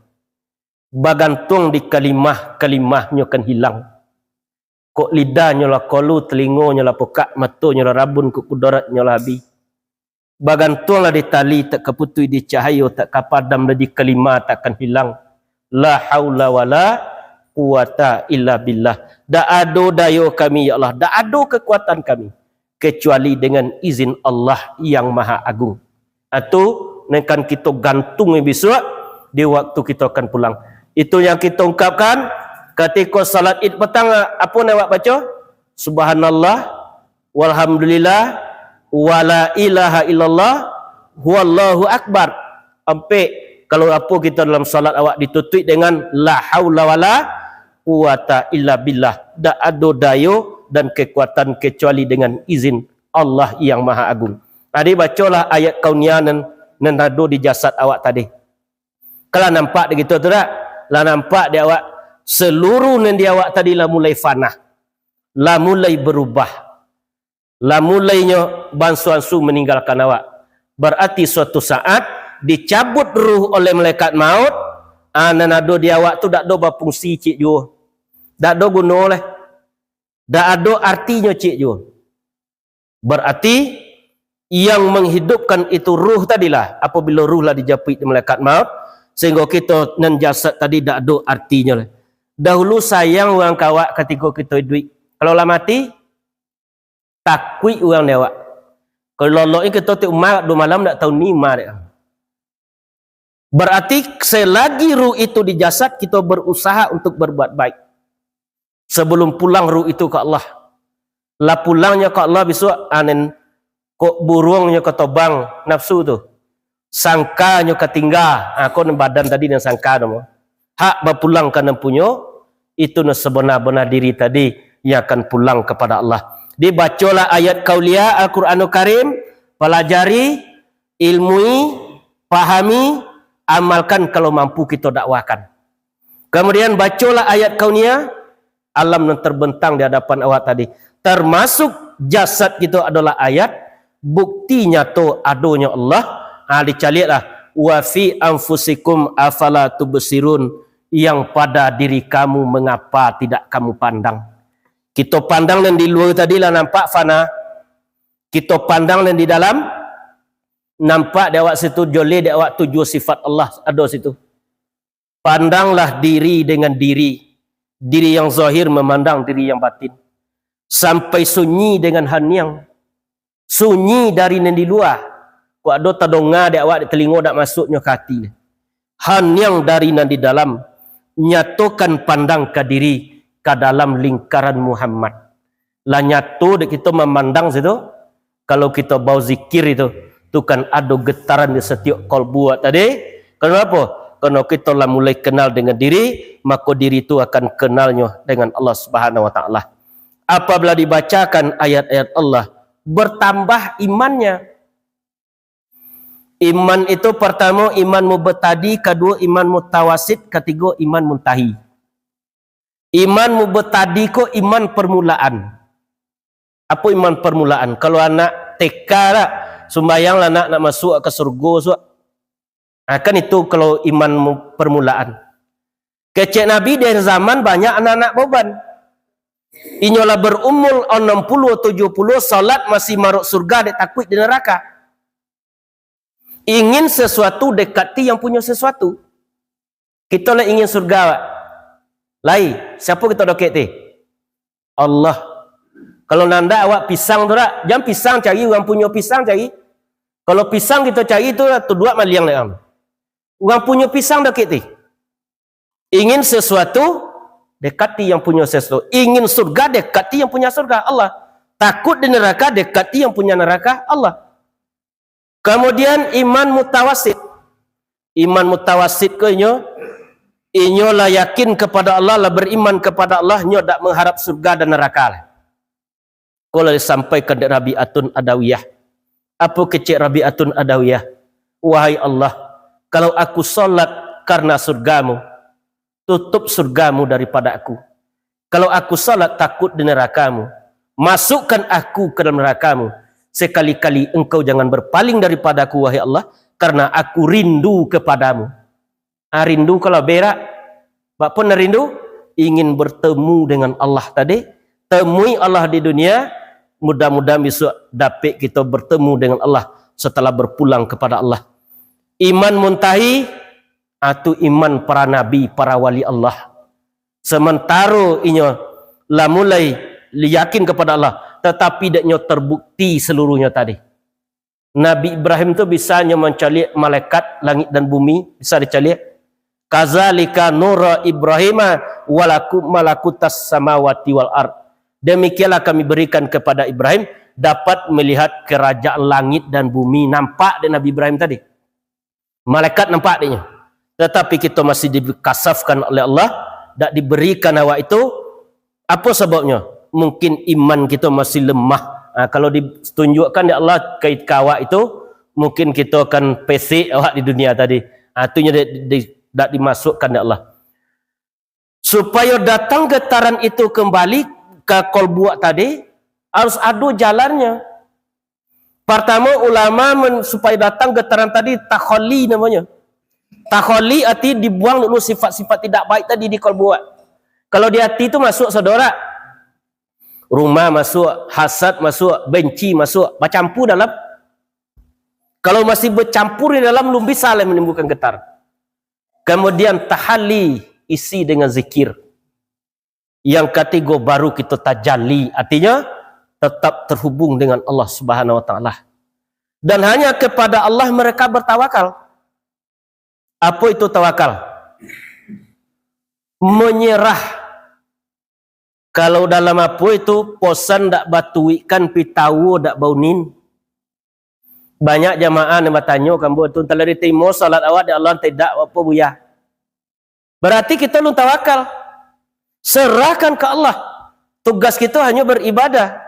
Bagantung di kalimah-kalimahnya kan hilang. Kok lidahnya lah kolu, telingonya lah pekak, matanya lah rabun, kok kudaratnya lah habis. Bagantung lah di tali, tak keputui di cahayo, tak kapadam lah di kalimah, takkan hilang. La haula wa la quwata illa billah. Tak ada daya kami, ya Allah. Tak ada kekuatan kami. Kecuali dengan izin Allah yang maha agung. Atau, nekan kita gantung besok, di waktu kita akan pulang. Itu yang kita ungkapkan ketika salat id petang. Apa nak baca? Subhanallah, walhamdulillah, wala ilaha illallah, huwallahu akbar. Sampai kalau apa kita dalam salat awak ditutup dengan la haula wala quwata illa billah. Tak ada daya dan kekuatan kecuali dengan izin Allah yang maha agung. Tadi bacalah ayat kauniyah nan ada di jasad awak tadi. Kalau nampak begitu tu tak? Lah nampak dia awak seluruh yang dia awak tadi lah mulai fana. Lah mulai berubah. Lah mulainya bansuansu meninggalkan awak. Berarti suatu saat dicabut ruh oleh malaikat maut. Nan ada dia awak tu tak ada berfungsi cik jo. Tak ada guna oleh. Tak ada artinya cik jo. Berarti yang menghidupkan itu ruh tadilah. Apabila ruh lah dijapit malaikat maut. Sehingga kita nan jasad tadi tak ada artinya lah. Dahulu sayang orang kawak ketika kita duit. Kalau lah mati, takui orang lewat. Kalau lolok ni kita tiap malam tak tahu ni dia. Berarti selagi ruh itu di jasad, kita berusaha untuk berbuat baik. Sebelum pulang ruh itu ke Allah. Lah pulangnya ke Allah besok, anen kok burungnya ke tobang nafsu tu. Sangkanya ketinggal. Kau badan tadi yang sangka nama. Hak berpulang ke punya, itu sebenar-benar diri tadi yang akan pulang kepada Allah. Dibacalah ayat kauliyah Al-Quranul Karim, pelajari, ilmui, pahami, amalkan kalau mampu kita dakwakan. Kemudian bacalah ayat kauniyah, alam yang terbentang di hadapan awak tadi. Termasuk jasad kita adalah ayat, bukti nyata adanya Allah. Dicaliatlah, wa fi anfusikum afala tubsirun, yang pada diri kamu mengapa tidak kamu pandang. Kita pandang dan di luar tadi lah nampak fana. Kita pandang dan di dalam nampak di awak situ joleh, di awak tujuh sifat Allah ada situ. Pandanglah diri dengan diri. Diri yang zahir memandang diri yang batin. Sampai sunyi dengan hanyang. Sunyi dari yang di luar. Kau ada tadonga di awak di telinga tak masuknya ke hati. Hanyang dari yang di dalam. Nyatokan pandang ke diri ke dalam lingkaran Muhammad. Lah nyato kita memandang situ. Kalau kita bau zikir itu kan ada getaran di setiap kalbu tadi. Kenapa? Karena kita lah mulai kenal dengan diri, maka diri itu akan kenalnya dengan Allah Subhanahu wa taala. Apabila dibacakan ayat-ayat Allah, bertambah imannya. Iman itu pertama iman mubtadi, kedua iman mutawasid, ketiga iman muntahi. Iman mubtadi ko iman permulaan. Apa iman permulaan? Kalau anak TK lah, sembahyang lah nak masuk ke surga, kan itu kalau iman permulaan. Kecek Nabi dari zaman banyak anak-anak beban. Inyolah berumur 60-70, salat masih maruk surga, dia takut di neraka. Ingin sesuatu dekati yang punya sesuatu. Kita lah ingin surga. Lain, siapa kita dokek ti? Allah. Kalau nanda awak pisang tu tak, jangan pisang cari orang punya pisang cari. Kalau pisang kita cari tu dua maliang lah. Orang punya pisang dokek ti. Ingin sesuatu dekati yang punya sesuatu. Ingin surga dekati yang punya surga. Allah. Takut di neraka, dekati yang punya neraka Allah. Kemudian iman mutawasit. Iman mutawasit ke inyo lah yakin kepada Allah, lah beriman kepada Allah, nyo tak mengharap surga dan neraka lah. Kalau disampaikan dari Rabi'atun Adawiyah. Apa kecil Rabi'atun Adawiyah? Wahai Allah, kalau aku solat karena surgamu, tutup surgamu daripada aku. Kalau aku solat takut di nerakamu, masukkan aku ke dalam nerakamu. Sekali-kali engkau jangan berpaling daripada aku, wahai Allah, karena aku rindu kepadamu. Rindu kalau berak, bak pun rindu, ingin bertemu dengan Allah tadi. Temui Allah di dunia, mudah-mudahan besok dapat kita bertemu dengan Allah setelah berpulang kepada Allah. Iman muntahi, atau iman para nabi, para wali Allah. Sementara inyo lah mulai yakin kepada Allah, tetapi daknya terbukti seluruhnya tadi. Nabi Ibrahim tu bisa mencalik malaikat langit dan bumi, bisa dicalik. Kazalika nura Ibrahima walakum malakutas samawati wal ard. Demikianlah kami berikan kepada Ibrahim dapat melihat kerajaan langit dan bumi. Nampak dia Nabi Ibrahim tadi. Malaikat nampak dia. Tetapi kita masih dikasafkan oleh Allah, tak diberikan awak itu. Apa sebabnya? Mungkin iman kita masih lemah. Kalau ditunjukkan oleh Allah kait kawak itu, mungkin kita akan pesik awak di dunia tadi. Itunya tak dimasukkan oleh Allah. Supaya datang getaran itu kembali ke kolbuak tadi, harus ada jalannya. Pertama ulama supaya datang getaran tadi takholi namanya. Takholi arti dibuang dulu sifat-sifat tidak baik tadi di kolbuak. Kalau di hati itu masuk saudara, rumah masuk, hasad masuk, benci masuk, bercampur dalam. Kalau masih bercampur di dalam, belum bisa menimbulkan getar. Kemudian tahalli, isi dengan zikir. Yang ketiga baru kita tajalli, artinya tetap terhubung dengan Allah Subhanahu wa taala. Dan hanya kepada Allah mereka bertawakal. Apa itu tawakal? Menyerah. Kalau dalam apa itu posan dak batuikan pitawo dak baunin. Banyak jamaah yang bertanya kamu tu telah diterima salat awak di Allah tidak apa buya. Berarti kita lu tawakal. Serahkan ke Allah. Tugas kita hanya beribadah.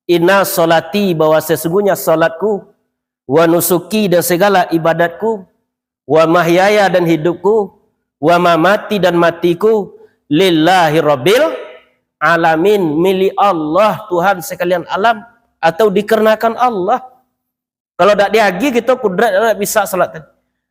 Inna solati, bahwa sesungguhnya salatku, wa nusuki dan segala ibadatku, wa mahyaya dan hidupku, wa mamati dan matiku, lillahi rabbil alamin, milik Allah Tuhan sekalian alam, atau dikarenakan Allah. Kalau tak diagi kita kudrat tak bisa salat.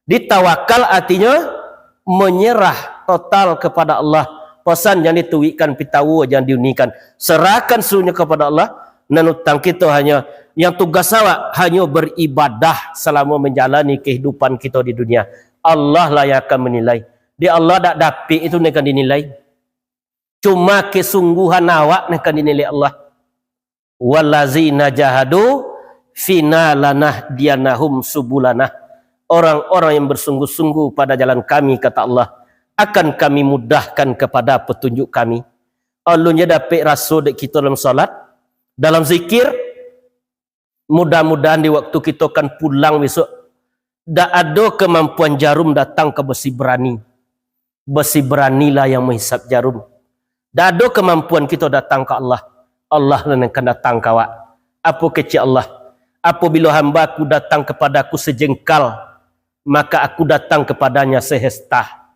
Ditawakal artinya menyerah total kepada Allah. Pesan yang dituikan pitawu jangan diunikan. Serahkan seluruhnya kepada Allah. Dan utang kita hanya yang tugas awak hanya beribadah selama menjalani kehidupan kita di dunia. Allah lah yang akan menilai. Di Allah tak dapat itu akan dinilai. Cuma kesungguhan awak akan dinilai Allah. Wallazina jahadu fina lanah dianahum subulana. Orang-orang yang bersungguh-sungguh pada jalan kami, kata Allah, akan kami mudahkan kepada petunjuk kami. Allahnya dapat rasa dek kita dalam salat, dalam zikir. Mudah-mudahan di waktu kita akan pulang besok, tak ada kemampuan jarum datang ke besi berani. Besi beranilah yang menghisap jarum. Tak ada kemampuan kita datang ke Allah. Allah yang akan datang ke awak. Apa kecil Allah? Apabila hamba aku datang kepadaku sejengkal, maka aku datang kepadanya sehesta.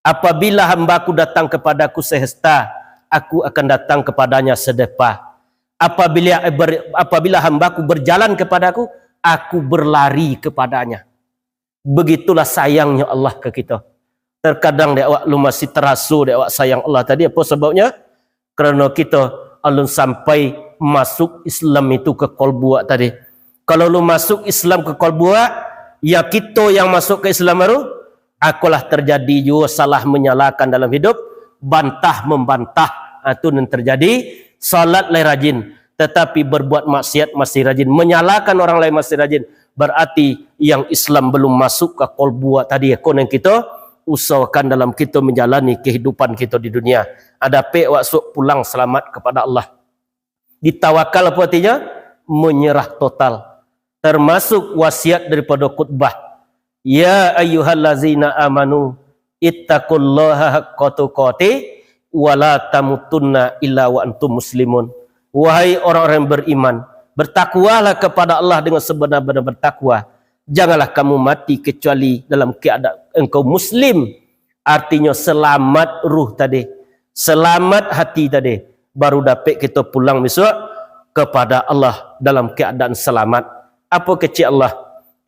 Apabila hambaku datang kepadaku sehesta, aku akan datang kepadanya sedepa. Apabila hambaku berjalan kepadaku, aku berlari kepadanya. Begitulah sayangnya Allah ke kita. Terkadang dek lu masih terasa dek sayang Allah tadi. Apa sebabnya? Kerana kita alun sampai masuk Islam itu ke kolbuak tadi. Kalau lu masuk Islam ke kolbuak, ya kita yang masuk ke Islam baru, akulah terjadi juga salah menyalahkan dalam hidup, bantah membantah, itu yang terjadi. Salat lain rajin, tetapi berbuat maksiat masih rajin, menyalahkan orang lain masih rajin, berarti yang Islam belum masuk ke kolbuak tadi. Konon kita usahakan dalam kita menjalani kehidupan kita di dunia. Ada pe waktu pulang selamat kepada Allah. Ditawakal apa artinya? Menyerah total. Termasuk wasiat daripada khutbah. Ya ayyuhallazina amanu ittaqullaha haqqa tuqatih wa la tamutunna illa wa antum muslimun. Wahai orang-orang yang beriman, bertakwalah kepada Allah dengan sebenar-benar bertakwa. Janganlah kamu mati kecuali dalam keadaan engkau muslim. Artinya selamat ruh tadi, selamat hati tadi. Baru dapat kita pulang besok kepada Allah dalam keadaan selamat. Apa kecil Allah?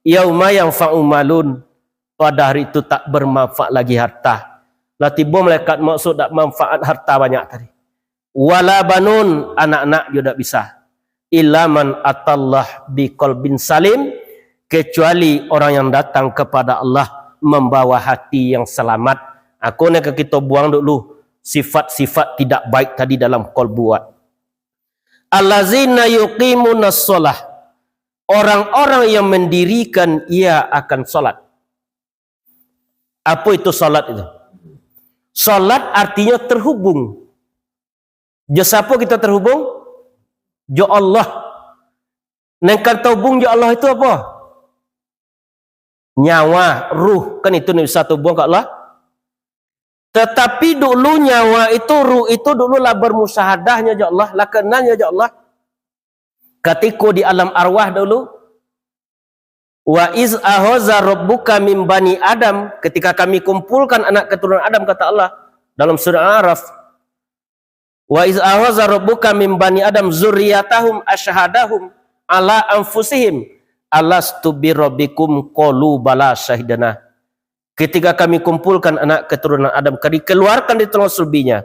Yauma yanfa'u malun. Pada hari itu tak bermanfaat lagi harta. Lah tiba malaikat maksud tak manfaat harta banyak tadi. Wala banun, anak-anak juga tak bisa. Illa man atallah biqalbin salim, kecuali orang yang datang kepada Allah membawa hati yang selamat. Aku nak kita buang dulu sifat-sifat tidak baik tadi dalam qalbu. Allazina yuqimunas shalah, orang-orang yang mendirikan ia akan salat. Apa itu salat itu? Salat artinya terhubung. Jo siapa kita terhubung? Jo Allah. Nang kata hubung jo Allah itu apa? Nyawa, ruh. Kan itu Nabi satu hubung ke Allah. Tetapi dulu nyawa itu, ruh itu dulu lah bermusyahadahnya jo Allah, lah kenalnya jo Allah. Ketika di alam arwah dulu, wa iz ahaza rabbuka min bani Adam, ketika kami kumpulkan anak keturunan Adam, kata Allah dalam surah Al-A'raf. Wa iz ahaza rabbuka min bani Adam zurriyatahum asyhadahum ala anfusihim alastu bi rabbikum qalu bala syahidana. Ketika kami kumpulkan anak keturunan Adam, kami keluarkan di tulang sulbinya,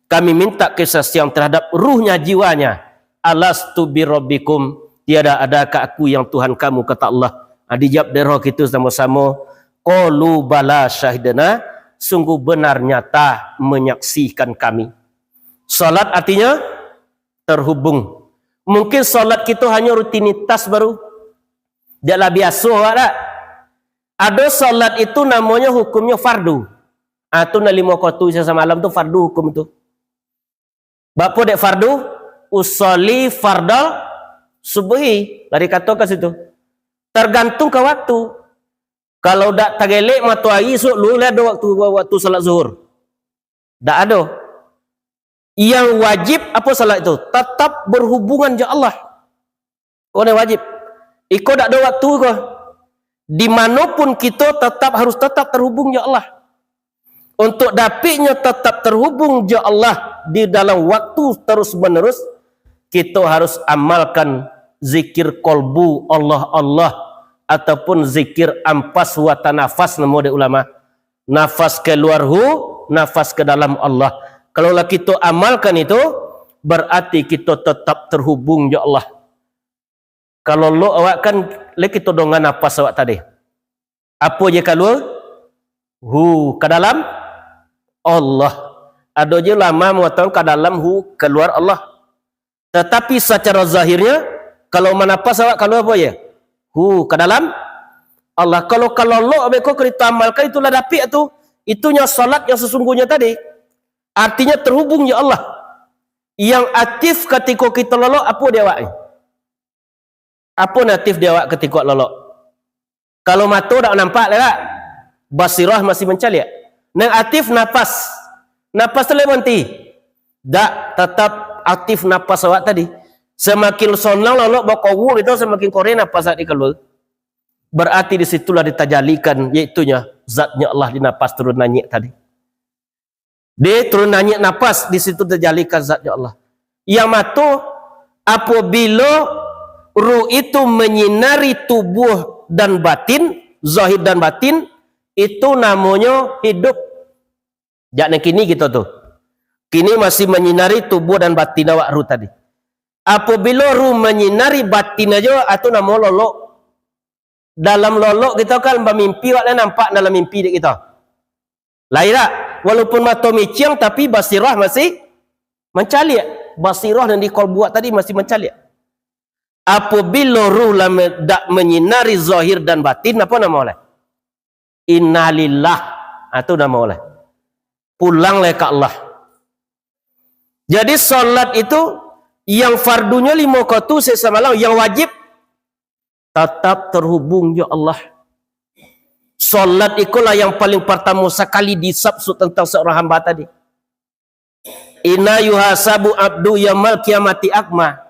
kami minta kesaksian terhadap ruhnya, jiwanya. Alastu bi rabbikum, tiada adakah aku yang Tuhan kamu, kata Allah. Dijawab dari roh itu sama-sama, qalu bala syahidana, sungguh benar nyata menyaksikan kami. Salat artinya terhubung. Mungkin salat kita hanya rutinitas baru. Janganlah biasa tak? Ada salat itu namanya hukumnya fardu. Itu na 5 waktu isa semalam tu fardu hukum tu. Bapa dek fardu, usolli fardal subuhi. Lari kata ke situ. Tergantung ke waktu. Kalau dak tagelek matahari esok lu ada waktu salat zuhur. Tak ada. Yang wajib apa salat itu? Tetap berhubungan dengan Allah. Kau ni wajib. Ikut tak ada waktu kau. Dimanapun kita harus tetap terhubung dengan Allah. Untuk dapatnya tetap terhubung dengan Allah di dalam waktu terus menerus, kita harus amalkan zikir kolbu Allah Allah ataupun zikir ampas wa tanafas, nama dia ulama. Nafas keluar nafas ke dalam Allah. Kalau kita amalkan itu, berarti kita tetap terhubung dengan Allah. Kalau lo awak kan, kita dengan nafas awak tadi. Apa je keluar? Ke dalam Allah. Ada je lama mengatakan ke dalam keluar Allah. Tetapi secara zahirnya, kalau menafas awak keluar apa ya? Ke dalam Allah. Kalau lo awak kita amalkan, itulah dapat tu. Itunya salat yang sesungguhnya tadi. Artinya terhubung ya Allah. Yang aktif ketika kita lolok, apa dia awak? Apa natif dia awak ketika lolok? Kalau mata tak nampak tak? Basirah masih mencaliak. Yang aktif nafas. Nafas tu berhenti. Tak, tetap aktif nafas awak tadi. Semakin sonang lolok berkawul itu, semakin kore nafas awak keluar. Berarti disitulah ditajalikan, iaitunya zatnya Allah di nafas turun nanyik tadi. Dia turun nanyik nafas, di situ terjalikan zatnya Allah. Yang mata, apabila ruh itu menyinari tubuh dan batin, zahir dan batin, itu namanya hidup. Jangan kini kita tu. Kini masih menyinari tubuh dan batin awak ruh tadi. Apabila ruh menyinari batin aja, itu nama lolok. Dalam lolok kita kan bermimpi, awak nampak dalam mimpi kita. Lain tak? Walaupun mata miciang, tapi basirah masih mencaliak. Basirah yang di qalbu tadi masih mencaliak. Apabila ruh tak menyinari zahir dan batin, apa nama oleh? Innalillah. Itu nama oleh. Pulanglah ke Allah. Jadi solat itu Yang fardunya 5 waktu sesamalam, yang wajib tetap terhubung ya Allah. Solat itulah yang paling pertama sekali disabsu tentang seorang hamba tadi. Inna yuhasabu abdu yamal kiamati akma.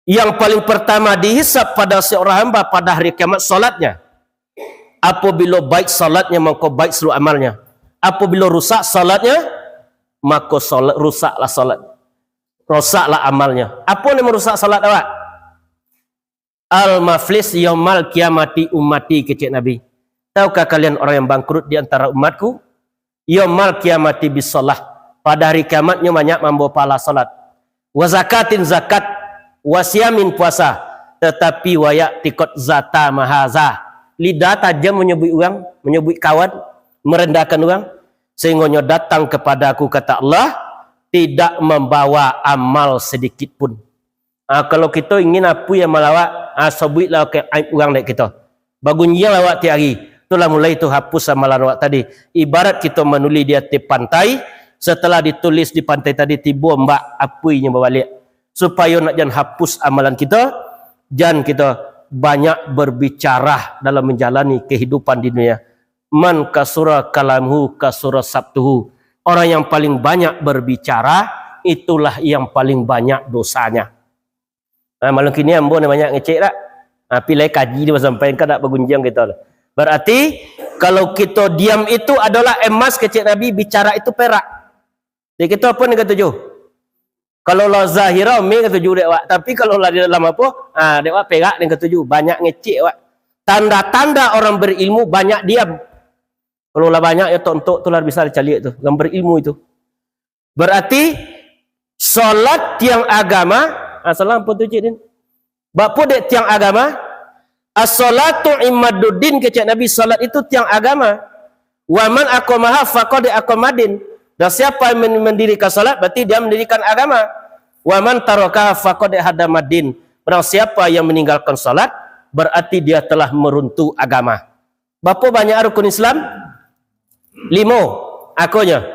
Yang paling pertama dihisab pada seorang hamba pada hari kiamat solatnya. Apabila baik solatnya maka baik seluruh amalnya. Apabila rusak solatnya maka rusaklah solat. Rusaklah amalnya. Apa yang merusak salat awak? Al-maflis yaumal kiamati ummati, kecik Nabi. Tahukah kalian orang yang bangkrut di antara umatku? Yaumal kiamati bisalah. Pada hari kiamatnya banyak membawa pahala salat. Wa zakatin zakat, wa siyamin puasa. Tetapi wayak tikot zata mahaza. Lidah tajam menyebut orang, menyebut kawan, merendahkan orang. Sehingga datang kepada aku, kata Allah, tidak membawa amal sedikit pun. Kalau kita ingin apa yang melawak, sebutlah ke orang like kita. Bagunya lawak tiap hari. Itulah mulai itu hapus amalan awak tadi. Ibarat kita menulis di atas pantai, setelah ditulis di pantai tadi tiba mbak apuinya berbalik. Supaya nak jangan hapus amalan kita, jangan kita banyak berbicara dalam menjalani kehidupan di dunia. Man kasura kalamhu kasura sabtuhu. Orang yang paling banyak berbicara, itulah yang paling banyak dosanya. Malam kini ambo ni banyak ngecek tak? Pilih kaji dia sampai kan tak bergunjang kita. Berarti kalau kita diam itu adalah emas, kecek Nabi, bicara itu perak. Jadi kita apa ni kata tujuh? Kalau la zahira me kata tujuh dek wak. Tapi kalau la di dalam apa? Dek wak perak ni kata tujuh. Banyak ngecek wak. Tanda-tanda orang berilmu banyak diam. Kalau lah banyak ya tontok tu lah bisa dicari tu. Yang berilmu itu. Berarti solat tiang agama. Salam apa tu cik din? Bapa dek tiang agama. As-salatu imaduddin, kecek Nabi. Solat itu tiang agama. Wa man aqamaha faqad aqamadin. Dan siapa yang mendirikan solat berarti dia mendirikan agama. Wa man tarakaha faqad hadamadin. Barang siapa yang meninggalkan solat berarti dia telah meruntuh agama. Bapa banyak rukun Islam? 5. Akunya.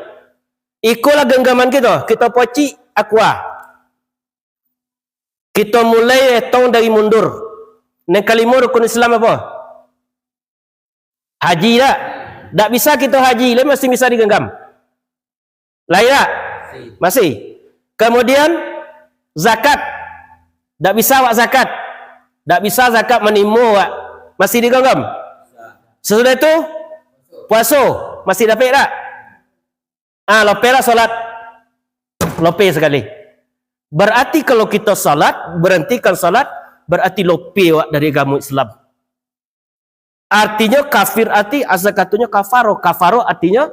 Ikulah genggaman kita. Kita poci aqua. Kita mulai tong dari mundur. Yang kelima rukun Islam apa? Haji tak? Tak bisa kita haji. Lain masih bisa digenggam. Lain tak? Masih. Kemudian zakat. Tak bisa awak zakat. Tak bisa zakat menimu awak. Masih digenggam? Sesudah itu puasa. Masih dapat tak? Lope lah solat. Lope sekali. Berarti kalau kita solat, berhentikan solat, berarti lope wak dari agama Islam. Artinya kafir, arti asal katanya kafaro. Kafaro artinya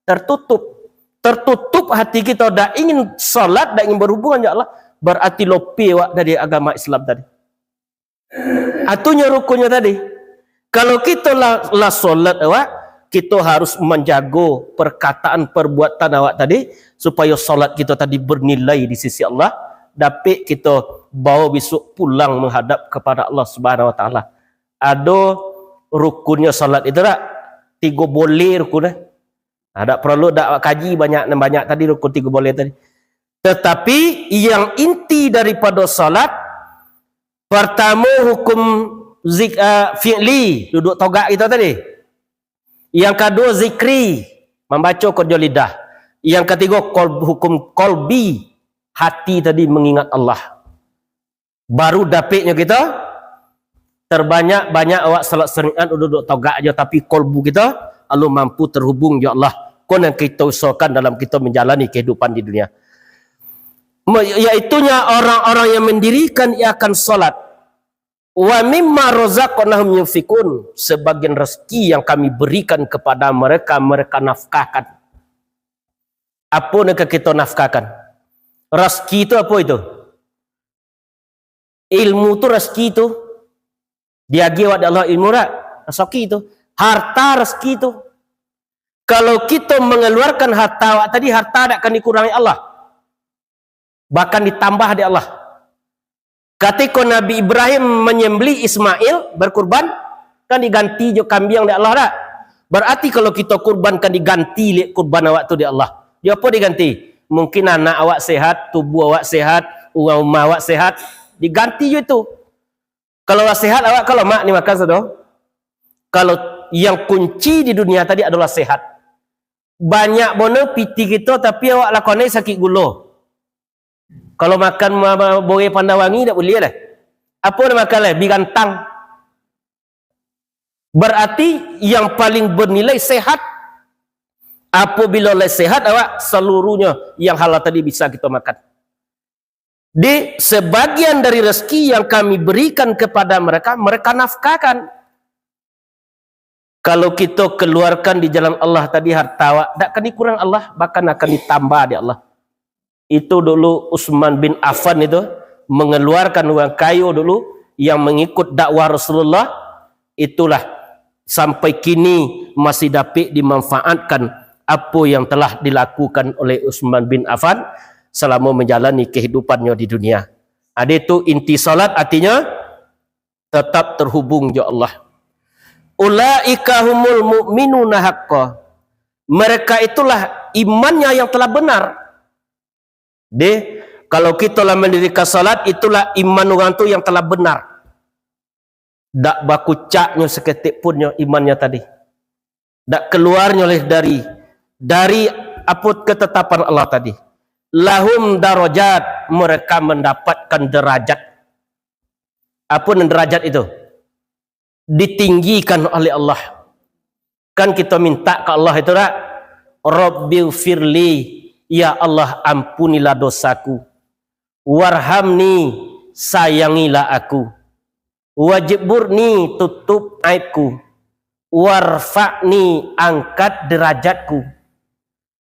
tertutup. Tertutup hati kita, dah ingin solat, dah ingin berhubungan ya Allah, berarti lope wak dari agama Islam tadi. Atunya rukunnya tadi. Kalau kita lah solat awak, kita harus menjaga perkataan perbuatan awak tadi supaya solat kita tadi bernilai di sisi Allah, dapat kita bawa besok pulang menghadap kepada Allah Subhanahu wa taala. Ada rukunnya solat itu tak? 3 boleh rukunnya. Tak perlu dak kaji banyak tadi rukun 3 boleh tadi. Tetapi yang inti daripada solat pertama hukum fi'li, duduk togak kita tadi. Yang kedua zikri, membaca kerja lidah. Yang ketiga hukum kolbi, hati tadi mengingat Allah. Baru dapatnya kita terbanyak awak salat seringan duduk togak aja, tapi kolbu kita Allah mampu terhubung ya Allah. Kon yang kita usahakan dalam kita menjalani kehidupan di dunia. Yaitunya orang-orang yang mendirikan ia akan salat. Wa mimma razaqnahum yunfikun, sebagian rezeki yang kami berikan kepada mereka, mereka nafkahkan. Apa yang kita nafkahkan? Rezeki itu apa itu? Ilmu itu rezeki itu. Diagi wa Allah ilmu tak? Rezeki itu. Harta rezeki itu. Kalau kita mengeluarkan harta tadi, harta tak akan dikurangi Allah. Bahkan ditambah di Allah. Ketika Nabi Ibrahim menyembelih Ismail berkurban, kan diganti jo kambing di Allah tak? Berarti kalau kita kurban kan diganti kurban awak tu di Allah. Dia apa diganti? Mungkin anak awak sehat, tubuh awak sehat, Orang rumah awak sehat, diganti je itu. Kalau awak sehat, awak kalau mak ni makan sudah. Kalau yang kunci di dunia tadi adalah sehat. Banyak bona piti kita tapi awak lakonai sakit gula. Kalau makan boleh pandawangi tak boleh lah. Apa nak makan lah? Bigantang. Berarti yang paling bernilai sehat. Apabila sehat awak, seluruhnya yang halal tadi bisa kita makan. Di sebagian dari rezeki yang kami berikan kepada mereka, mereka nafkahkan. Kalau kita keluarkan di jalan Allah tadi harta awak, tak akan dikurang Allah, bahkan akan ditambah di Allah. Itu dulu Utsman bin Affan itu mengeluarkan uang kayu dulu yang mengikut dakwah Rasulullah. Itulah sampai kini masih dapat dimanfaatkan apa yang telah dilakukan oleh Utsman bin Affan selama menjalani kehidupannya di dunia. Ada itu inti salat artinya tetap terhubung ya Allah. Ulaika humul mu'minuna haqqan. Mereka itulah imannya yang telah benar. Kalau kita lah mendirikan salat, itulah iman orang tu yang telah benar. Tak bakucaknya seketik punnya imannya tadi. Tak keluarnya oleh dari apa ketetapan Allah tadi. Lahum darajat, mereka mendapatkan derajat. Apa derajat itu? Ditinggikan oleh Allah. Kan kita minta ke Allah itu tak? Rabbighfirli, ya Allah ampunilah dosaku. Warhamni, sayangilah aku. Wajburni, tutup aibku. Warfa'ni, angkat derajatku.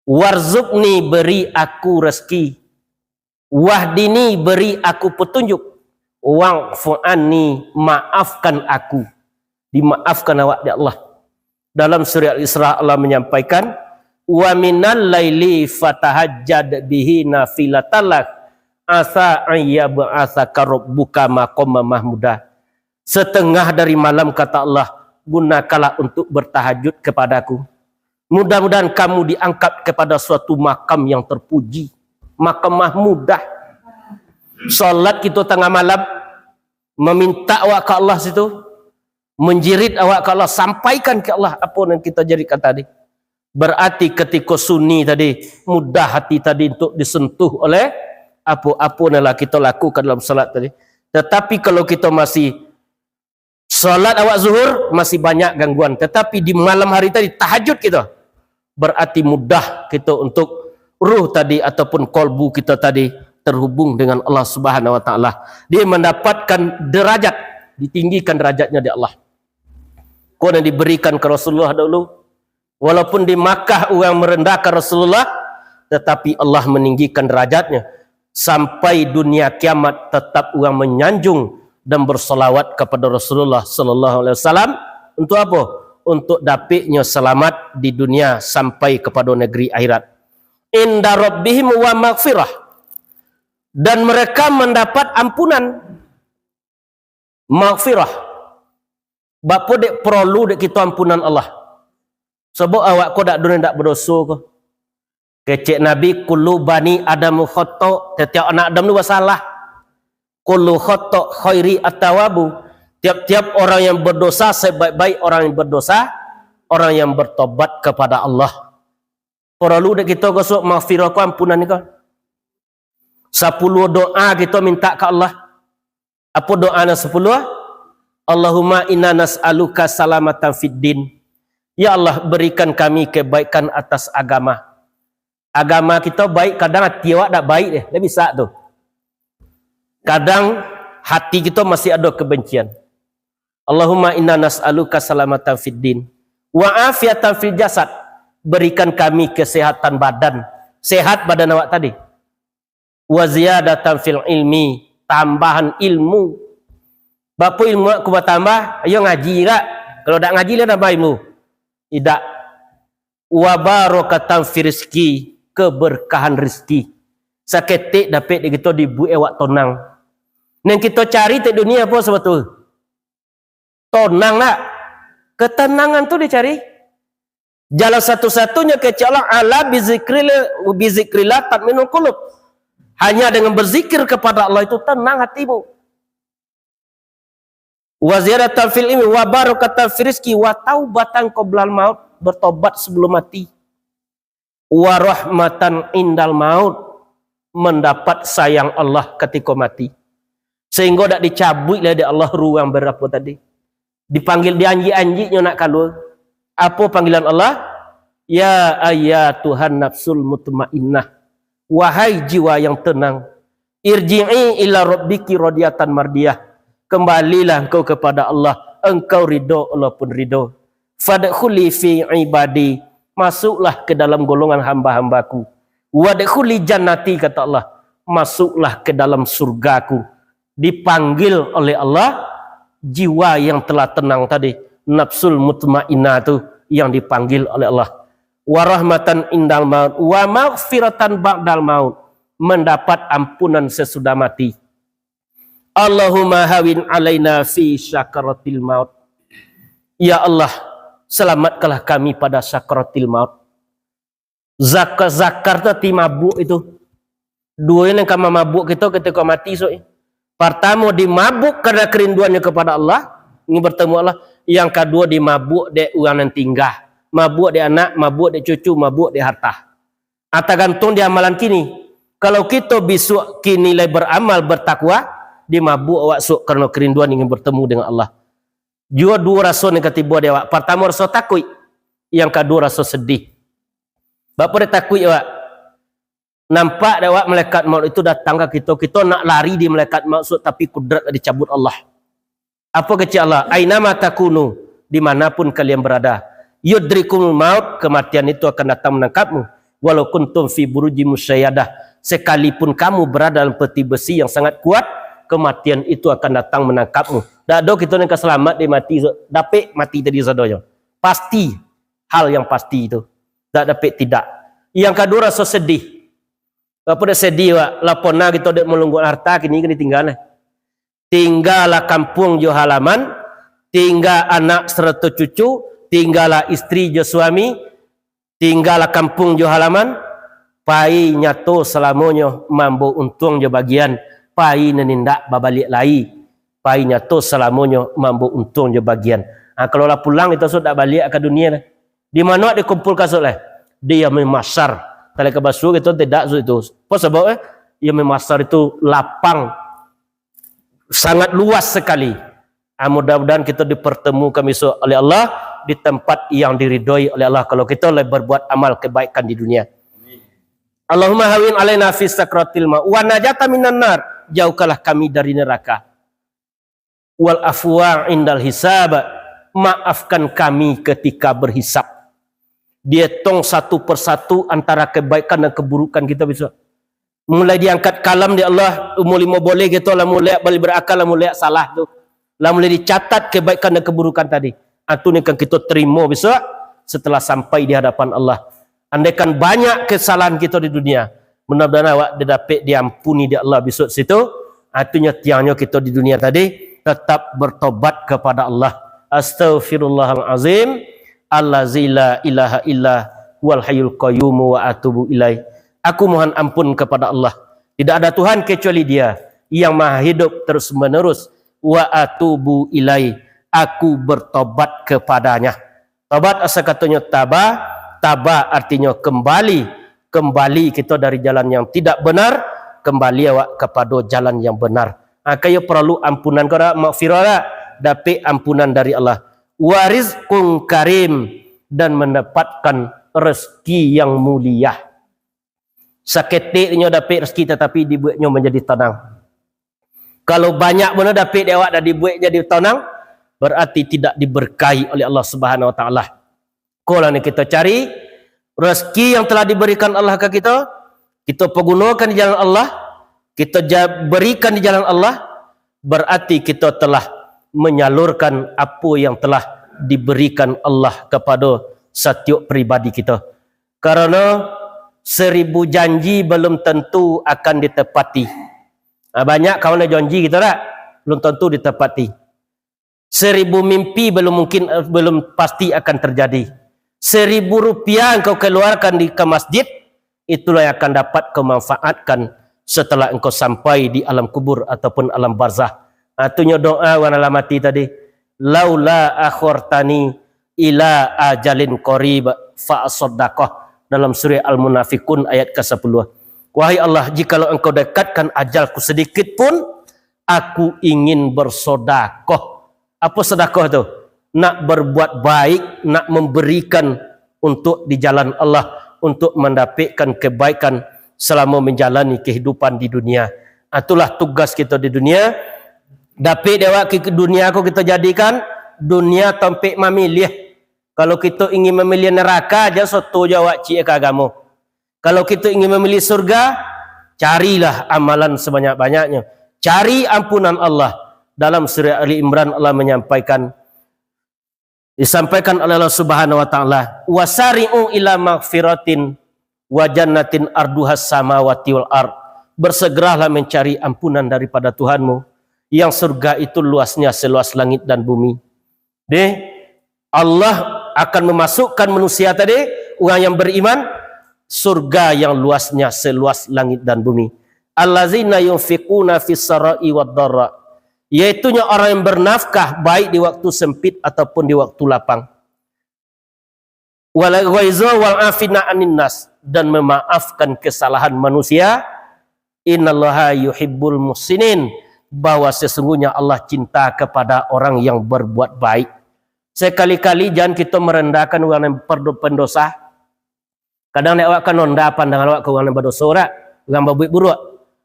Warzuqni, beri aku rezeki. Wahdini, beri aku petunjuk. Wa'fu'anni, maafkan aku. Dimaafkan awak di Allah. Dalam surah Al-Isra Allah menyampaikan, wa minal laili fatahajjad bihi nafilatalak asa ayyab'atsaka rabbuka maqama mahmuda. Setengah dari malam kata Allah, gunakanlah untuk bertahajud kepadaku. Mudah-mudahan kamu diangkat kepada suatu makam yang terpuji, makam mahmudah. Salat kita tengah malam, meminta awak ke Allah situ, menjerit awak ke Allah, sampaikan ke Allah apa yang kita jadikan tadi. Berarti ketika sunni tadi, mudah hati tadi untuk disentuh oleh apa-apa yang kita lakukan dalam salat tadi. Tetapi kalau kita masih salat awak zuhur, masih banyak gangguan. Tetapi di malam hari tadi, tahajud kita, berarti mudah kita untuk ruh tadi ataupun kolbu kita tadi terhubung dengan Allah Subhanahu wa taala. Dia mendapatkan derajat, ditinggikan derajatnya di Allah. Kau yang diberikan ke Rasulullah dulu, walaupun di Makkah orang merendahkan Rasulullah, tetapi Allah meninggikan derajatnya sampai dunia kiamat tetap orang menyanjung dan bersolawat kepada Rasulullah sallallahu alaihi wasallam. Untuk apa? Untuk dapatnya selamat di dunia sampai kepada negeri akhirat. Inda rabbihim wa maghfirah. Dan mereka mendapat ampunan. Maghfirah. Bapa dek perlu dek kita ampunan Allah. Sebab awak kau dak dunia dak berdosa ko. Kecek Nabi kullu bani Adam khata', setiap anak Adam tu bersalah. Kullu khata' khairi at-tawabu. Tiap-tiap orang yang berdosa sebaik-baik orang yang berdosa, orang yang bertobat kepada Allah. Perlu dak kita gosok maghfirah ko ampunan ni ko. 10 doa kita minta ke Allah. Apa doanya 10? Allahumma inna nas'aluka salamatan fid din. Ya Allah, berikan kami kebaikan atas agama. Agama kita baik, kadang hati awak tak baik deh. Dia bisa tu. Kadang hati kita masih ada kebencian. Allahumma inna nas'aluka salamatan fid din wa afiatan fil jasad. Berikan kami kesehatan badan. Sehat badan awak tadi. Wa ziyadatan fil ilmi, tambahan ilmu. Bapa ilmu aku bertambah, ayo ngaji tak? Kalau tak ngaji lah nambah ilmu. Tidak. Wa barakatan fi rizki, keberkahan rezeki. Saketik dapat kita dibuat awak tonang. Yang kita cari di dunia apa sebetulnya? Tonang nak. Ketenangan tu dicari. Jalan satu-satunya kecuali ala bizikrillah tatminul qulub. Hanya dengan berzikir kepada Allah itu tenang hatimu. Wa ziyadatan fil ilmi wa barakatan fil rizqi wa taubatan qoblal maut, bertobat sebelum mati. Wa rahmatan indal maut, mendapat sayang Allah ketika mati. Sehingga tak dicabut oleh Allah ruang berapa tadi. Dipanggil dianji-anjinya nak kalau. Apa panggilan Allah? Ya Tuhan nafsul mutmainnah. Wahai jiwa yang tenang. Irji'i ila rabbiki radiyatan mardiyah. Kembalilah engkau kepada Allah. Engkau ridho, Allah pun ridho. Fadkhuli fi ibadi. Masuklah ke dalam golongan hamba-hambaku. Wadkhuli jannati, kata Allah. Masuklah ke dalam surgaku. Dipanggil oleh Allah jiwa yang telah tenang tadi, nafsul mutmainnah itu yang dipanggil oleh Allah. Wa rahmatan indal maut wa maghfiratan ba'dal maut, mendapat ampunan sesudah mati. Allahumma hawin alaina fi syakaratil maut. Ya Allah, selamatkanlah kami pada syakaratil maut. Zakar tadi mabuk itu. Dua yang kama mabuk kita ketika mati so. Pertama dimabuk karena kerinduannya kepada Allah, ingin bertemu Allah. Yang kedua dimabuk de uang yang tinggal, mabuk de anak, mabuk de cucu, mabuk de harta. Atau gantung di amalan kini. Kalau kita besok kini nilai beramal bertakwa, dimabuk awak sok karena kerinduan ingin bertemu dengan Allah. Jua dua rasa yang ketiba dia awak. Pertama rasa takut, yang kedua rasa sedih. Bapa dia takut awak. Nampak awak malaikat maut itu datang ke kita nak lari di malaikat maut, tapi kudrat dicabut Allah. Apa kecil Allah? Ainama takunu, dimanapun kalian berada. Yudrikumul maut, kematian itu akan datang menangkapmu. Walau kuntum fi buruji musyayadah, sekalipun kamu berada dalam peti besi yang sangat kuat, kematian itu akan datang menangkapmu. Tak ada kita yang selamat dia mati, dapat mati tadi sadonya. Pasti, hal yang pasti itu. Tak dapat tidak. Yang kedua rasa sedih. Apa dah sedih wak, lapona kita dek melunggu harta kini kan ditinggal. Tinggallah kampung jo halaman, tinggal anak serta cucu, tinggallah istri jo suami, tinggallah kampung jo halaman, pai nyato selamanya mambo untung jo bagian, pai nenindak babalik lai, pai nyato selamanya mambo untung jo bagian. Kalau lah pulang itu sudah balik ke dunia. Di mana dikumpulkan soleh? Dia memasar. Kalau ke basuh itu tidak itu. Apa sebabnya? Ya memasar itu lapang, sangat luas sekali. Mudah-mudahan kita dipertemukan besok oleh Allah di tempat yang diridhoi oleh Allah kalau kita berbuat amal kebaikan di dunia. Allahumma hawin alaina fi sakratil maut wa najata minan nar, jauhkanlah kami dari neraka. Wal afwa indal hisab, maafkan kami ketika berhisab. Dia tong satu persatu antara kebaikan dan keburukan kita besok. Mulai diangkat kalam di Allah, umur 5 boleh gitu, lah mulai balik berakal, lah mulai salah tu. Lah mulai dicatat kebaikan dan keburukan tadi. Itu ni kan kita terima besok setelah sampai di hadapan Allah. Andaikan banyak kesalahan kita di dunia, mudah-mudahan awak dapat diampuni di Allah besok situ. Artinya tiangnya kita di dunia tadi tetap bertobat kepada Allah. Astaghfirullahalazim. Allazi la ilaha illa wal hayyul qayyum wa atubu ilaih. Aku mohon ampun kepada Allah. Tidak ada Tuhan kecuali Dia yang maha hidup terus menerus. Wa atubu ilaih. Aku bertobat kepadanya. Tobat asal katanya tabah. Tabah artinya kembali. Kembali kita dari jalan yang tidak benar, kembali awak kepada jalan yang benar. Kaya perlu ampunan kau maghfirah, dapat ampunan dari Allah. Warizqun karim, dan mendapatkan rezeki yang mulia. Saketiknya dapat rezeki tetapi dibuatnya menjadi tenang. Kalau banyak mana dapat dia awak dah dibuat jadi tenang, berarti tidak diberkahi oleh Allah Subhanahu wa taala. Kalau ni kita cari rezeki yang telah diberikan Allah ke kita, kita pergunakan di jalan Allah, kita berikan di jalan Allah, berarti kita telah menyalurkan apa yang telah diberikan Allah kepada setiap pribadi kita. Karena 1000 janji belum tentu akan ditepati. Banyak kawan janji kita tak, belum tentu ditepati. 1000 mimpi belum pasti akan terjadi. 1000 rupiah kau keluarkan ke masjid, itulah yang akan dapat kemanfaatkan setelah engkau sampai di alam kubur ataupun alam barzah. Atunya doa wan alamati tadi, laula akhortani ila ajalin qarib fa asaddaqah, dalam surah Al-Munafiqun ayat ke-10. Wahai Allah, jikalau engkau dekatkan ajalku sedikit pun, aku ingin bersedekah. Apa sedekah tu? Nak berbuat baik, nak memberikan untuk di jalan Allah, untuk mendapatkan kebaikan selama menjalani kehidupan di dunia. Itulah tugas kita di dunia. Dapat dewa ke dunia aku kita jadikan dunia tempat memilih. Kalau kita ingin memilih neraka aja soto jawab cik agama. Kalau kita ingin memilih surga, carilah amalan sebanyak-banyaknya. Cari ampunan Allah. Dalam surah Ali Imran Allah disampaikan oleh Allah Subhanahu wa taala, wasari'u ila maghfiratin wa jannatin arduhas samawati wal ard. Bersegeralah mencari ampunan daripada Tuhanmu yang surga itu luasnya seluas langit dan bumi. Allah akan memasukkan manusia tadi, orang yang beriman, surga yang luasnya seluas langit dan bumi. Allazina yunfiquna fis sarai wad dharra, yaitunya orang yang bernafkah baik di waktu sempit ataupun di waktu lapang. Wal ghaiza wal afina anin nas, dan memaafkan kesalahan manusia. Innallaha yuhibbul muhsinin, bahwa sesungguhnya Allah cinta kepada orang yang berbuat baik. Sekali-kali jangan kita merendahkan orang yang pendosa. Kadang nak awak kan rendah pandangan awak ke orang yang berdosa, orang berbuat buruk.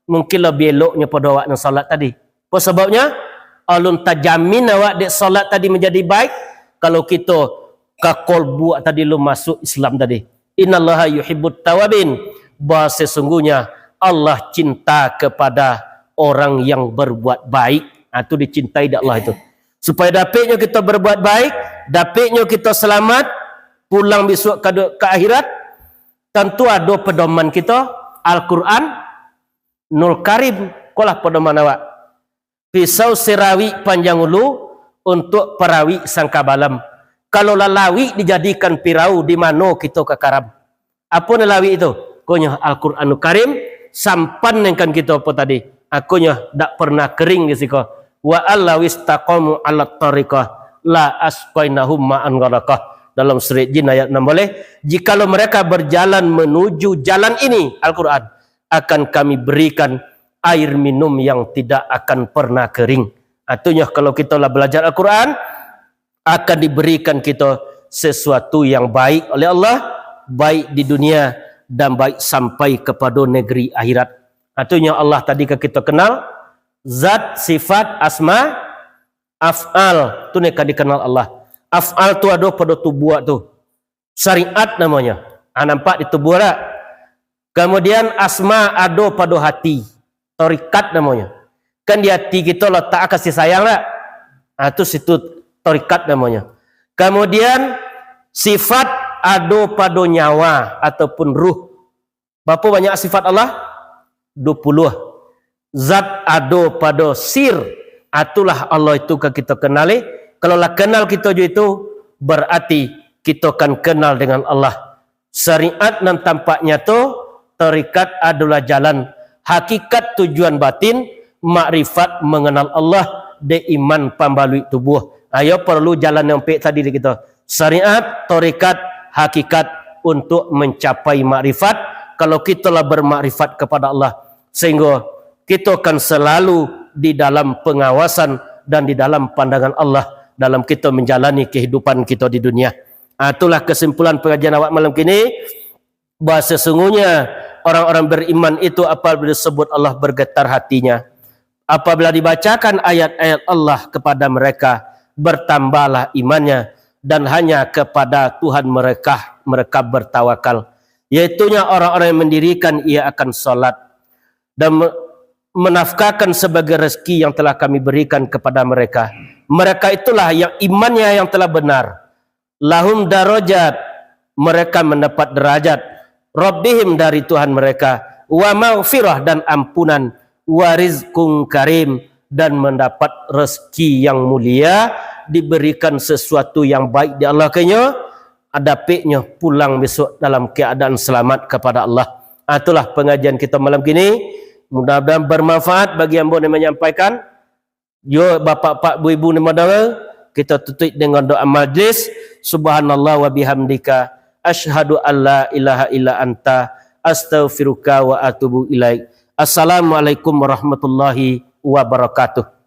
Mungkin lebih eloknya pada awak yang salat tadi. Apa sebabnya? Alun tajamin awak dek salat tadi menjadi baik kalau kita ke kolbu tadi lu masuk Islam tadi. Innallaha yuhibbut tawabin, bahwa sesungguhnya Allah cinta kepada orang yang berbuat baik. Itu dicintai dak Allah itu. Supaya dapatnya kita berbuat baik, dapatnya kita selamat, pulang besok ke akhirat, tentu ada pedoman kita, Al-Quran, Nul Karim, kolah pedoman awak. Pisau sirawi panjang ulu untuk perawi sangka balam. Kalau lalawi dijadikan pirau, di mana kita kekaram. Apa lalawi itu? Konya Al-Quranul Karim, sampan dengan kita apa tadi? Akunya tak pernah kering di situ. Wa allawis taqamu ala tariqah la asqainahum ma'an gharakah. Dalam surah Jin ayat 6, jikalau mereka berjalan menuju jalan ini Al-Quran, akan kami berikan air minum yang tidak akan pernah kering. Artinya kalau kita lah belajar Al-Quran, akan diberikan kita sesuatu yang baik oleh Allah, baik di dunia dan baik sampai kepada negeri akhirat. Artinya Allah tadi kita kenal zat, sifat, asma, af'al, tu nak dikenal Allah. Af'al tu ada pada tubuh tu. Syariat namanya. Nampak di tubuh tak? Kemudian asma ada pada hati. Torikat namanya. Kan di hati kita letak kasih sayang tak? Tu situ torikat namanya. Kemudian sifat ada pada nyawa ataupun ruh. Berapa banyak sifat Allah? 20. Zat ada pada sir, itulah Allah itu ke kita kenali. Kalau lah kenal kita je itu, berarti kita akan kenal dengan Allah. Syariat dan tampaknya tu, tarikat adalah jalan. Hakikat tujuan batin, makrifat mengenal Allah, de iman pembalui tubuh. Ayo perlu jalan yang baik tadi kita. Syariat, tarikat, hakikat untuk mencapai makrifat. Kalau kita lah bermakrifat kepada Allah, sehingga kita akan selalu di dalam pengawasan dan di dalam pandangan Allah dalam kita menjalani kehidupan kita di dunia. Itulah kesimpulan pengajian awak malam kini, bahawa sesungguhnya orang-orang beriman itu apabila disebut Allah bergetar hatinya. Apabila dibacakan ayat-ayat Allah kepada mereka, bertambahlah imannya, dan hanya kepada Tuhan mereka bertawakal. Yaitunya orang-orang yang mendirikan ia akan salat dan menafkahkan sebagai rezeki yang telah kami berikan kepada mereka. Mereka itulah yang imannya yang telah benar. Lahum darajat, mereka mendapat derajat. Rabbihim, dari Tuhan mereka. Wa maghfirah, dan ampunan. Wa rizqun karim, dan mendapat rezeki yang mulia. Diberikan sesuatu yang baik di Allah kenya. Adapiknya pulang besok dalam keadaan selamat kepada Allah. Itulah pengajian kita malam kini. Mudah-mudahan bermanfaat bagi yang boleh menyampaikan. Yo bapak-bapak, ibu-ibu ni madara, kita tutup dengan doa majlis. Subhanallah wa bihamdika asyhadu an la ilaha illa anta astaghfiruka wa atubu ilaik. Assalamualaikum warahmatullahi wabarakatuh.